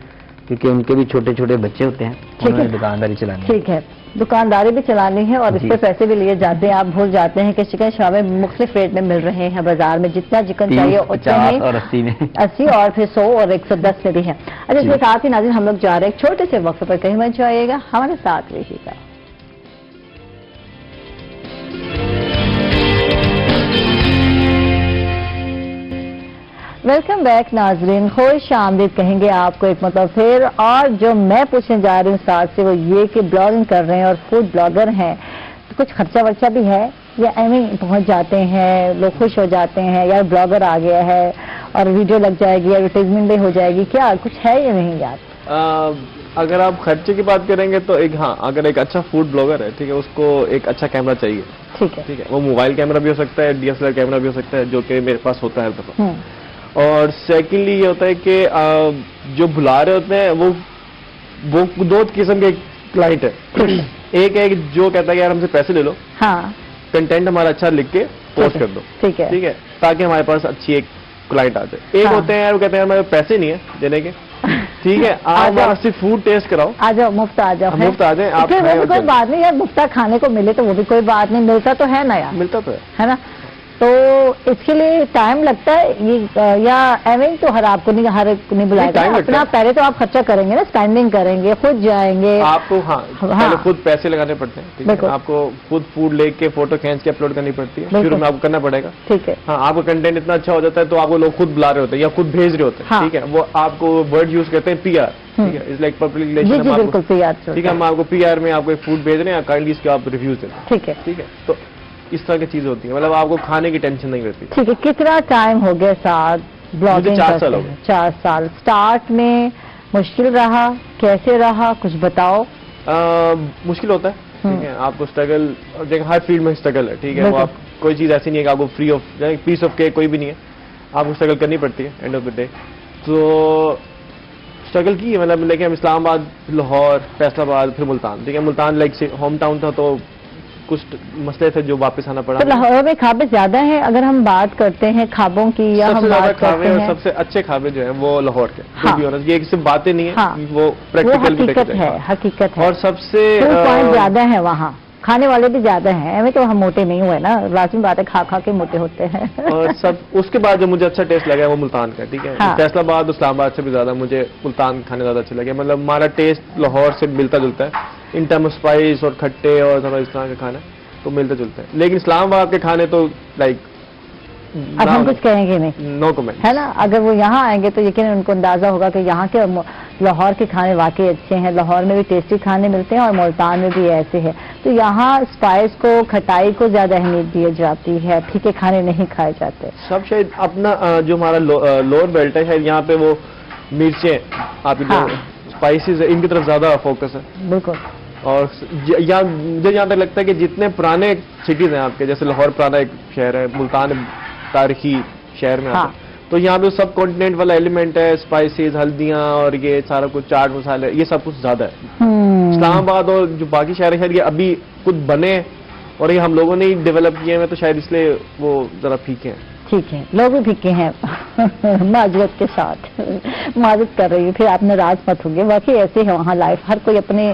کیونکہ ان کے بھی چھوٹے چھوٹے بچے ہوتے ہیں، انہوں نے دکانداری چلانی ہے. ٹھیک ہے، دکانداری بھی چلانی ہے اور اس جی. پہ پیسے بھی لیے جاتے ہیں. آپ بھول جاتے ہیں کہ چکن شوارما مختلف ریٹ میں مل رہے ہیں بازار میں، جتنا چکن چاہیے 30, اتنے 50 ہی اور 80 میں 80 اور پھر 100 اور 110 میں بھی ہے. اچھا اس کے ساتھ ہی ناظرین ہم لوگ جا رہے ہیں ایک چھوٹے سے وقفے پر، کہیں مت جائیے گا، ہمارے ساتھ رہیے گا. ویلکم بیک ناظرین، خوش آمدید کہیں گے آپ کو ایک مرتبہ پھر. اور جو میں پوچھنے جا رہی ہوں ساتھ سے وہ یہ کہ بلاگنگ کر رہے ہیں اور فوڈ بلاگر ہیں تو کچھ خرچہ ورچہ بھی ہے یا ایویں پہنچ جاتے ہیں لوگ خوش ہو جاتے ہیں یار بلاگر آ گیا ہے اور ویڈیو لگ جائے گی، ایڈورٹائزمنٹ بھی ہو جائے گی، کیا کچھ ہے یا نہیں یار؟ اگر آپ خرچے کی بات کریں گے تو ایک اگر ایک اچھا فوڈ بلاگر ہے ٹھیک ہے، اس کو ایک اچھا کیمرہ چاہیے. ٹھیک ہے. ٹھیک ہے، وہ موبائل کیمرہ بھی ہو سکتا ہے، DSLR کیمرہ بھی ہو سکتا ہے، جو کہ میرے پاس ہوتا ہے ہر دفعہ. اور سیکنڈلی یہ ہوتا ہے کہ جو بلا رہے ہوتے ہیں وہ دو قسم کے کلائنٹ ہے. ایک ہے جو کہتا ہے کہ یار ہم سے پیسے لے لو، ہاں کنٹینٹ ہمارا اچھا لکھ کے پوسٹ کر دو، ٹھیک ہے. ٹھیک ہے، تاکہ ہمارے پاس اچھی ایک کلائنٹ آ جائے. ایک ہوتے ہیں یار وہ کہتے ہیں ہمارے پیسے نہیں ہیں دینے کے، ٹھیک ہے، آپ ہمارا صرف فوڈ ٹیسٹ کراؤ، آ جاؤ مفت آ جاؤ، مفت آ جائیں آپ. پھر وہ بھی کوئی بات نہیں یار، مفت کھانے کو ملے تو وہ بھی کوئی بات نہیں، ملتا تو ہے نا یار، ملتا تو ہے نا. تو اس کے لیے ٹائم لگتا ہے یہ یا ایونٹ تو آپ کو نہیں، ہر ایک کو نہیں بلائے گا اپنا. پہلے تو آپ خرچہ کریں گے نا، اسپینڈنگ کریں گے، خود جائیں گے آپ کو. پہلے خود پیسے لگانے پڑتے ہیں، ٹھیک ہے، آپ کو خود فوڈ لے کے فوٹو کھینچ کے اپلوڈ کرنی پڑتی ہے، شروع میں آپ کو کرنا پڑے گا. ٹھیک ہے. ہاں آپ کا کنٹینٹ اتنا اچھا ہو جاتا ہے تو آپ کو لوگ خود بلا رہے ہوتے ہیں یا خود بھیج رہے ہوتے ہیں. ٹھیک ہے، وہ آپ کو ورڈ یوز کرتے ہیں PR، ٹھیک ہے، اس لائک پبلک ریلیشن. بالکل ٹھیک ہے، ہم آپ کو PR میں آپ کو فوڈ بھیج رہے ہیں، کائنڈلی اس کے آپ ریویوز دیں. ٹھیک ہے. ٹھیک ہے، تو اس طرح کی چیز ہوتی ہے، مطلب آپ کو کھانے کی ٹینشن نہیں رہتی. ٹھیک ہے. کتنا ٹائم ہو گیا ساتھ بلاگنگ؟ 4 سال ہو گئے. 4 سال. اسٹارٹ میں مشکل رہا، کیسے رہا کچھ بتاؤ. مشکل ہوتا ہے، ٹھیک ہے، آپ کو اسٹرگل، ہر فیلڈ میں اسٹرگل ہے. ٹھیک ہے، وہ آپ کوئی چیز ایسی نہیں ہے کہ آپ کو free of peace of cake کوئی بھی نہیں ہے، آپ کو اسٹرگل کرنی پڑتی ہے اینڈ آف دا ڈے. تو اسٹرگل کی ہے، مطلب لیکن ہم اسلام آباد، لاہور، فیصل آباد، پھر ملتان. ٹھیک ہے، ملتان لائک ہوم ٹاؤن تھا تو کچھ مسئلے تھے جو واپس آنا پڑا. تو لاہور میں کھابے زیادہ ہیں اگر ہم بات کرتے ہیں کھابوں کی یا سب ہم سے زیادہ بات کھابے کرتے اور ہیں؟ سب سے اچھے کھابے جو ہیں وہ لاہور کے. یہ صرف باتیں نہیں ہاں، ہیں، وہ وہ پریکٹیکل بھی حقیقت دیکھا ہے، جائے. حقیقت ہے. اور سب سے پوائنٹ زیادہ ہے وہاں، کھانے والے بھی زیادہ ہیں. ایویں تو ہم موٹے نہیں ہوئے نا، لازمی بات ہے، کھا کھا کے موٹے ہوتے ہیں. اور اس کے بعد جو مجھے اچھا ٹیسٹ لگا ہے وہ ملتان کا. ٹھیک ہے، فیصل آباد، اسلام آباد سے بھی زیادہ مجھے ملتان کھانے زیادہ اچھے لگے. مطلب ہمارا ٹیسٹ لاہور سے ملتا جلتا ہے ان ٹرم آف اسپائس اور کھٹے اور تھوڑا اس طرح کا کھانا تو ملتا جلتا ہے. لیکن اسلام آباد کے کھانے تو لائک اب ہم کچھ کہیں گے نہیں، نو کمنٹ، ہے نا. اگر وہ یہاں آئیں گے تو یقیناً ان کو اندازہ ہوگا کہ یہاں کے لاہور کے کھانے واقعی اچھے ہیں. لاہور میں بھی ٹیسٹی کھانے ملتے ہیں اور ملتان میں بھی ایسے ہیں. تو یہاں اسپائس کو، کھٹائی کو زیادہ اہمیت دی جاتی ہے، پھیکے کھانے نہیں کھائے جاتے. سب شاید اپنا جو ہمارا لوور بیلٹ ہے شاید یہاں پہ وہ مرچیں آپ کی جو اسپائسیز ہے ان کی طرف زیادہ فوکس ہے. بالکل. اور مجھے جہاں تک لگتا ہے کہ جتنے پرانے سٹیز ہیں آپ کے، جیسے لاہور پرانا ایک شہر ہے، ملتان تاریخی شہر میں آتا ہے، تو یہاں پہ سب کانٹیننٹ والا ایلیمنٹ ہے، اسپائسیز، ہلدیاں اور یہ سارا کچھ، چاٹ مسالے، یہ سب کچھ زیادہ ہے. اسلام آباد اور جو باقی شہر ہیں یہ ابھی خود بنے اور یہ ہم لوگوں نے ہی ڈیولپ کیے ہیں تو شاید اس لیے وہ ذرا پھیکے ہیں. ٹھیک ہے، لوگ بھی پھیکے ہیں. معذرت کے ساتھ معذرت کر رہی ہوں، پھر آپ ناراض مت ہوں گے. واقعی ایسے ہے وہاں لائف، ہر کوئی اپنے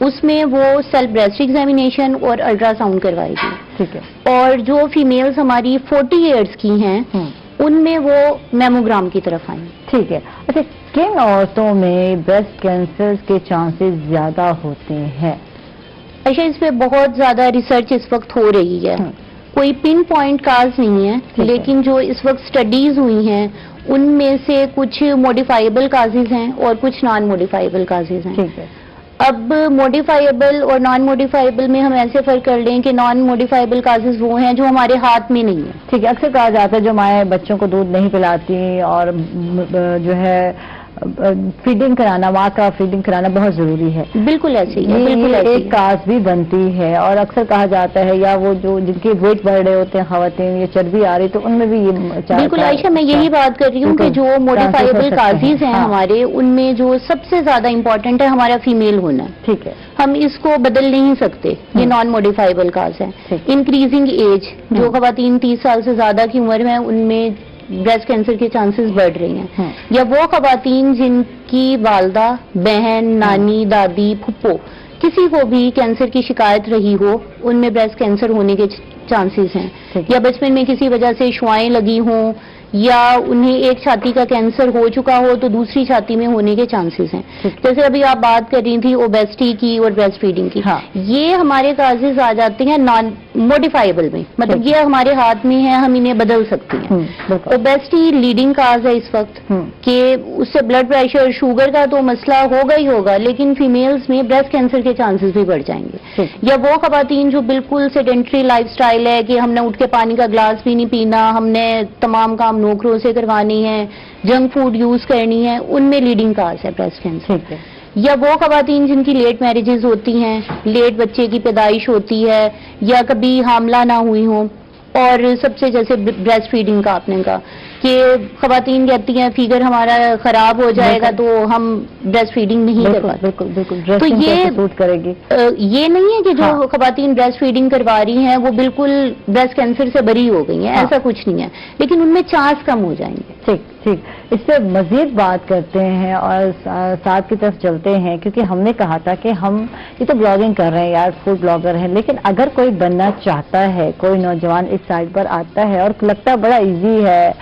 اس میں وہ سیلف بریسٹ ایگزامینیشن اور الٹرا ساؤنڈ کروائے گی. ٹھیک ہے. اور جو فیمیلز ہماری 40 ایئرس کی ہیں ان میں وہ میموگرام کی طرف آئیں. ٹھیک ہے. اچھا, کن عورتوں میں بریسٹ کینسر کے چانسز زیادہ ہوتے ہیں؟ اچھا, اس پہ بہت زیادہ ریسرچ اس وقت ہو رہی ہے. کوئی پن پوائنٹ کاز نہیں ہے, لیکن جو اس وقت سٹڈیز ہوئی ہیں ان میں سے کچھ موڈیفائیبل کازز ہیں اور کچھ نان موڈیفائیبل کازز ہیں. ٹھیک ہے. اب موڈیفائیبل اور نان موڈیفائیبل میں ہم ایسے فرق کر لیں کہ نان موڈیفائیبل کازز وہ ہیں جو ہمارے ہاتھ میں نہیں ہیں. ٹھیک ہے. اکثر کہا جاتا ہے جو مائیں بچوں کو دودھ نہیں پلاتی اور جو ہے فیڈنگ کرانا, ماں کا فیڈنگ کرانا بہت ضروری ہے. بالکل ایسے ہی ہے, بالکل یہ ایک کاز بھی بنتی ہے. اور اکثر کہا جاتا ہے یا وہ جو جن کے ویٹ بڑھ رہے ہوتے ہیں خواتین, یہ چربی آ رہی, تو ان میں بھی یہ بالکل. عائشہ, میں یہی بات کر رہی ہوں کہ جو موڈیفائیبل کازز ہیں ہمارے, ان میں جو سب سے زیادہ امپورٹنٹ ہے ہمارا فیمیل ہونا. ٹھیک ہے. ہم اس کو بدل نہیں سکتے, یہ نان موڈیفائیبل کاز ہے. انکریزنگ ایج, جو خواتین 30 سال سے زیادہ کی عمر میں ان میں بریسٹ کینسر کے چانسز بڑھ رہی ہیں, یا وہ خواتین جن کی والدہ, بہن, نانی, دادی, پھپھو کسی کو بھی کینسر کی شکایت رہی ہو, ان میں بریسٹ کینسر ہونے کے چانسز ہیں. یا بچپن میں کسی وجہ سے شوائیں لگی ہوں, یا انہیں ایک چھاتی کا کینسر ہو چکا ہو تو دوسری چھاتی میں ہونے کے چانسز ہیں. جیسے ابھی آپ بات کر رہی تھی اوبیسٹی کی اور بریسٹ فیڈنگ کی, یہ ہمارے کازز آ جاتے ہیں نان موڈیفائیبل میں, مطلب یہ ہمارے ہاتھ میں ہے, ہم انہیں بدل سکتے ہیں. اوبیسٹی لیڈنگ کاز ہے اس وقت, کہ اس سے بلڈ پریشر, شوگر کا تو مسئلہ ہوگا ہی ہوگا, لیکن فیمیلز میں بریسٹ کینسر کے چانسز بھی بڑھ جائیں گے. یا وہ خواتین جو بالکل سیڈنٹری لائف سٹائل ہے, کہ ہم نے اٹھ کے پانی کا گلاس بھی نہیں پینا, ہم نے تمام کام نوکروں سے کروانی ہے, جنک فوڈ یوز کرنی ہے, ان میں لیڈنگ کاز ہے بریسٹ کینسر. یا وہ خواتین جن کی لیٹ میرجز ہوتی ہیں, لیٹ بچے کی پیدائش ہوتی ہے, یا کبھی حاملہ نہ ہوئی ہوں. اور سب سے جیسے بریسٹ فیڈنگ کا آپ نے کہا کہ خواتین کہتی ہیں فیگر ہمارا خراب ہو جائے گا تو ہم بریسٹ فیڈنگ نہیں کر پاتے. بالکل بالکل. تو یہ نہیں ہے کہ جو خواتین بریسٹ فیڈنگ کروا رہی ہیں وہ بالکل بریسٹ کینسر سے بری ہو گئی ہیں, ایسا کچھ نہیں ہے, لیکن ان میں چانس کم ہو جائیں گے. ٹھیک ٹھیک. اس سے مزید بات کرتے ہیں اور ساتھ کی طرف چلتے ہیں, کیونکہ ہم نے کہا تھا کہ ہم یہ تو بلاگنگ کر رہے ہیں یار, فوڈ بلاگر ہیں, لیکن اگر کوئی بننا چاہتا ہے, کوئی نوجوان اس سائٹ پر آتا ہے اور لگتا ہے بڑا ایزی ہے,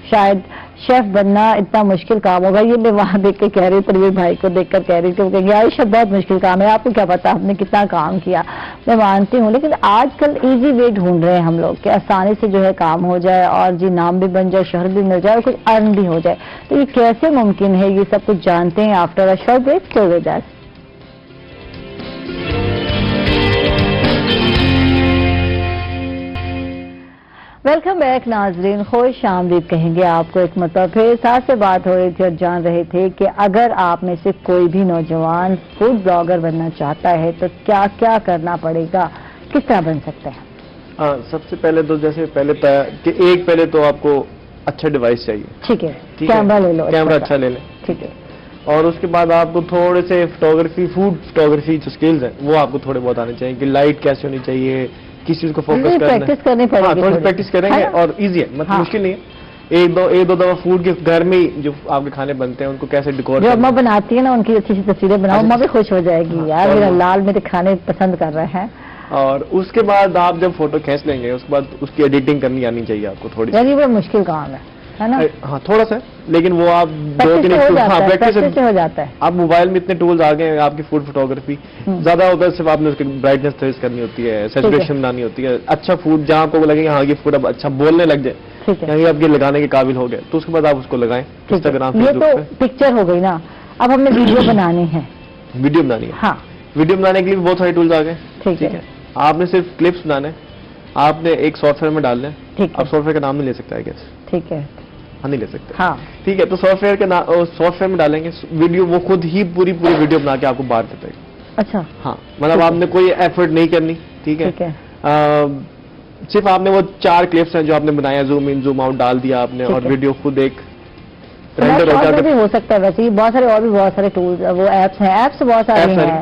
شاید شیف بننا اتنا مشکل کام ہوگا, یہ میں وہاں دیکھ کے کہہ رہی, تنویر بھائی کو دیکھ کر کہہ رہی تھی, وہ کہیں گے عائشہ بہت مشکل کام ہے, آپ کو کیا پتا ہم نے کتنا کام کیا. میں مانتی ہوں, لیکن آج کل ایزی وے ڈھونڈ رہے ہیں ہم لوگ کہ آسانی سے جو ہے کام ہو جائے, اور جی نام بھی بن جائے, شہرت بھی مل جائے, اور کچھ ارن بھی ہو جائے. تو یہ کیسے ممکن ہے, یہ سب کچھ جانتے ہیں after a short break. Stay with us. Welcome back ناظرین, خوش آمدید کہیں گے آپ کو ایک مرتبہ پھر. ساتھ سے بات ہو رہی تھی اور جان رہے تھے کہ اگر آپ میں سے کوئی بھی نوجوان فوڈ بلاگر بننا چاہتا ہے تو کیا کیا کرنا پڑے گا, کس طرح بن سکتے ہیں. سب سے پہلے تو جیسے پہلے تو آپ کو اچھا ڈیوائس چاہیے. ٹھیک ہے, کیمرہ لے لو, کیمرہ اچھا لے لیں. ٹھیک ہے. اور اس کے بعد آپ کو تھوڑے سے فوڈ فوٹوگرافی جو سکلز ہیں وہ آپ کو تھوڑے بہت آنے چاہیے, کہ لائٹ کیسے ہونی چاہیے, کس چیز کو فوکس کرنا ہے. پریکٹس کرنی پڑے گی, تھوڑی پریکٹس کریں گے, اور ایزی ہے, مطلب مشکل نہیں ہے. ایک دو دفعہ فوڈ کے گھر میں جو آپ کے کھانے بنتے ہیں ان کو کیسے ڈیکور, جو اماں بناتی ہے نا ان کی اچھی سی تصویریں بناؤ, اماں بھی خوش ہو جائے گی, یار میرا لال میرے کھانے پسند کر رہے ہیں. اور اس کے بعد آپ جب فوٹو کھینچ لیں گے, اس کے بعد اس کی ایڈیٹنگ کرنی آنی چاہیے آپ کو تھوڑی. یعنی وہ مشکل کام ہے نا. ہاں تھوڑا سا, لیکن وہ آپ پریکٹس سے ہو جاتا ہے. آپ موبائل میں اتنے ٹولز آ گئے ہیں, آپ کی فوڈ فوٹوگرافی زیادہ ہوتا ہے, صرف آپ نے اس کی برائٹنس تیز کرنی ہوتی ہے, سیچوریشن بنانی ہوتی ہے. اچھا فوڈ جہاں آپ کو لگے ہاں یہ فوڈ اب اچھا بولنے لگ جائے, یعنی آپ کے لگانے کے قابل ہو گئے, تو اس کے بعد آپ اس کو لگائیں انسٹاگرام. یہ تو پکچر ہو گئی نا, اب ہم نے ویڈیو بنانی ہے. ویڈیو بنانی ہے, ہاں. ویڈیو بنانے کے لیے بہت سارے ٹولز آ گئے. ٹھیک ہے. آپ نے صرف کلپس بنانے, آپ نے ایک سافٹ ویئر میں ڈال لیں. آپ سافٹ ویئر کا نام نہیں لے سکتا ہے کیسے. ٹھیک ہے. ہاں نہیں لے سکتے. ہاں ٹھیک ہے. تو سافٹ ویئر میں ڈالیں گے ویڈیو, وہ خود ہی پوری ویڈیو بنا کے آپ کو باہر دیتا ہے. اچھا. ہاں مطلب آپ نے کوئی ایفرٹ نہیں کرنی. ٹھیک ہے. صرف آپ نے وہ 4 کلپس ہیں جو آپ نے بنایا, زوم ان زوم آؤٹ ڈال دیا آپ نے, اور ویڈیو خود ایک رینڈر ہو جاتا ہے. ہو سکتا ہے ویسے بہت سارے اور بھی بہت سارے ٹولز, وہ ایپس ہیں, ایپس بہت سارے ہیں,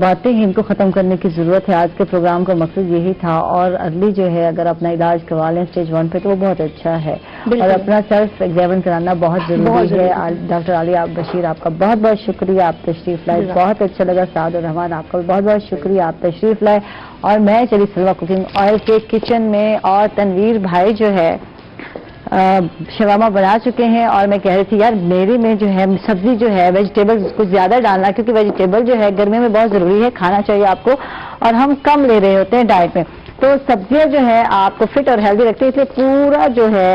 باتیں ہیں ان کو ختم کرنے کی ضرورت ہے. آج کے پروگرام کا مقصد یہی تھا, اور ارلی جو ہے اگر اپنا علاج کروا لیں اسٹیج 1 پہ تو وہ بہت اچھا ہے, اور اپنا سیلف ایگزامن کرانا بہت ضروری ہے. ڈاکٹر عالیہ بشیر آپ کا بہت بہت شکریہ, آپ تشریف لائے, بہت اچھا لگا. سعد الرحمان آپ کا بہت بہت شکریہ, آپ تشریف لائے. اور میں چلی سلوا کوکنگ آئل کے کچن میں, اور تنویر بھائی جو ہے شوارما بنا چکے ہیں, اور میں کہہ رہی تھی یار میری میں جو ہے سبزی جو ہے ویجیٹیبل کچھ زیادہ ڈالنا, کیونکہ ویجیٹیبل جو ہے گرمی میں بہت ضروری ہے, کھانا چاہیے آپ کو, اور ہم کم لے رہے ہوتے ہیں ڈائٹ میں. تو سبزیاں جو ہے آپ کو فٹ اور ہیلدی رکھتی ہے, اس لیے پورا جو ہے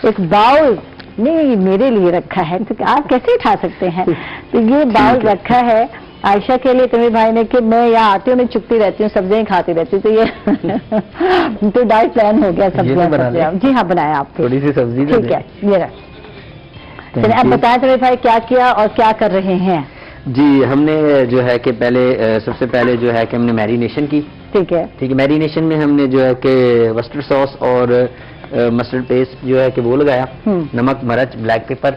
ایک باؤل نہیں میرے لیے رکھا ہے, کیونکہ آپ کیسے اٹھا سکتے ہیں, تو یہ باؤل رکھا ہے عائشہ کے لیے تنویر بھائی نے, کہ میں یہاں آتی ہوں میں چکتی رہتی ہوں سبزیاں کھاتی رہتی ہوں, تو یہ تو ڈائٹ پلان ہو گیا سبزیاں. جی ہاں بنایا آپ تھوڑی سی سبزی ٹھیک ہے, یہ چلیے آپ بتائیں تنویر بھائی کیا کیا اور کیا کر رہے ہیں. جی ہم نے جو ہے کہ سب سے پہلے جو ہے کہ ہم نے میرینیشن کی. ٹھیک ہے, میرینیشن میں ہم نے جو ہے کہ وسٹرڈ سوس اور مسٹرڈ پیسٹ جو ہے کہ وہ لگایا, نمک مرچ بلیک پیپر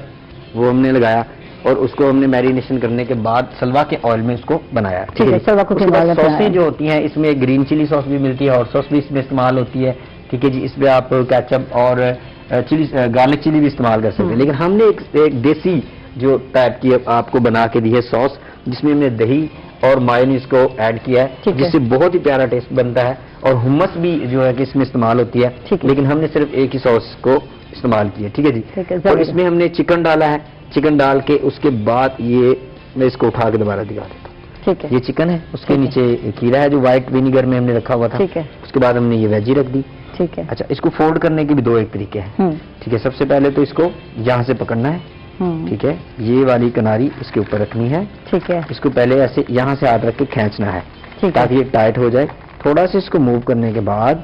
وہ ہم نے لگایا, اور اس کو ہم نے میرینیشن کرنے کے بعد سلوا کے آئل میں اس کو بنایا. سوسیں جو ہوتی ہیں اس میں گرین چلی سوس بھی ملتی ہے, اور سوس بھی اس میں استعمال ہوتی ہے. ٹھیک ہے جی, اس میں آپ کیچپ اور گارلک چلی بھی استعمال کر سکتے ہیں. لیکن ہم نے ایک دیسی جو ٹائپ کی آپ کو بنا کے دی ہے سوس, جس میں ہم نے دہی اور مایونیز کو ایڈ کیا ہے, جس سے بہت ہی پیارا ٹیسٹ بنتا ہے, اور ہمس بھی جو ہے کہ اس میں استعمال ہوتی ہے, لیکن ہم نے صرف ایک ہی سوس کو استعمال کیا. ٹھیک ہے جی, اور اس میں ہم نے چکن ڈالا ہے. چکن ڈال کے اس کے بعد یہ میں اس کو اٹھا کے دوبارہ دکھا دیتا ہوں. ٹھیک ہے, یہ چکن ہے, اس کے نیچے کھیرا ہے جو وائٹ ونیگر میں ہم نے رکھا ہوا تھا. ٹھیک ہے, اس کے بعد ہم نے یہ ویجی رکھ دی. ٹھیک ہے, اچھا اس کو فولڈ کرنے کے بھی دو ایک طریقے ہیں. ٹھیک ہے, سب سے پہلے تو اس کو یہاں سے پکڑنا ہے. ٹھیک ہے, یہ والی کناری اس کے اوپر رکھنی ہے. ٹھیک ہے, اس کو پہلے ایسے یہاں سے ہاتھ رکھ کے کھینچنا ہے تاکہ یہ ٹائٹ ہو جائے. تھوڑا سا اس کو موو کرنے کے بعد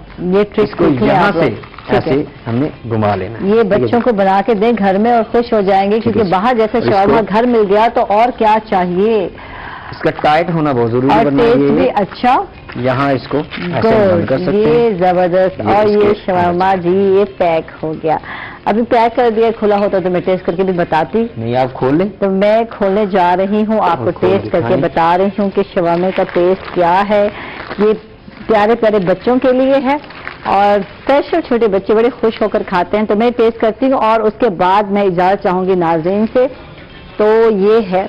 اس کو یہاں سے ایسے ہم نے گھما لینا. یہ بچوں کو بنا کے دیں گھر میں اور خوش ہو جائیں گے, کیونکہ باہر جیسے شورما گھر مل گیا تو اور کیا چاہیے. اس کا ٹائٹ ہونا بہت ضروری ہے, اور ٹیسٹ بھی اچھا. یہاں اس کو ایسے بند کر سکتے ہیں. یہ زبردست, اور یہ شورما جی یہ پیک ہو گیا. ابھی پیک کر دیا, کھلا ہوتا تو میں ٹیسٹ کر کے بھی بتاتی. نہیں آپ کھول لیں. تو میں کھولنے جا رہی ہوں, آپ کو ٹیسٹ کر کے بتا رہی ہوں کہ شورمے کا ٹیسٹ کیا ہے. یہ پیارے پیارے بچوں کے لیے ہے, اور اسپیشل چھوٹے بچے بڑے خوش ہو کر کھاتے ہیں. تو میں ٹیسٹ کرتی ہوں, اور اس کے بعد میں اجازت چاہوں گی ناظرین سے. تو یہ ہے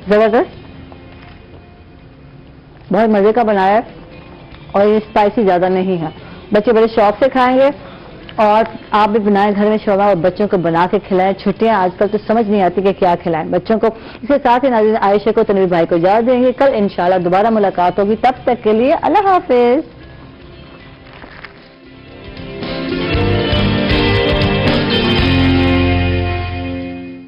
زبردست, بہت مزے کا بنایا ہے, اور یہ اسپائسی زیادہ نہیں ہے. بچے بڑے شوق سے کھائیں گے, اور آپ بھی بنائیں گھر میں شورما, اور بچوں کو بنا کے کھلائیں. چھٹیاں آج کل تو سمجھ نہیں آتی کہ کیا کھلائیں بچوں کو. اس کے ساتھ ہی ناظرین عائشہ کو تنویر بھائی کو اجازت دیں گے. کل انشاءاللہ دوبارہ ملاقات ہوگی, تب تک کے لیے اللہ حافظ.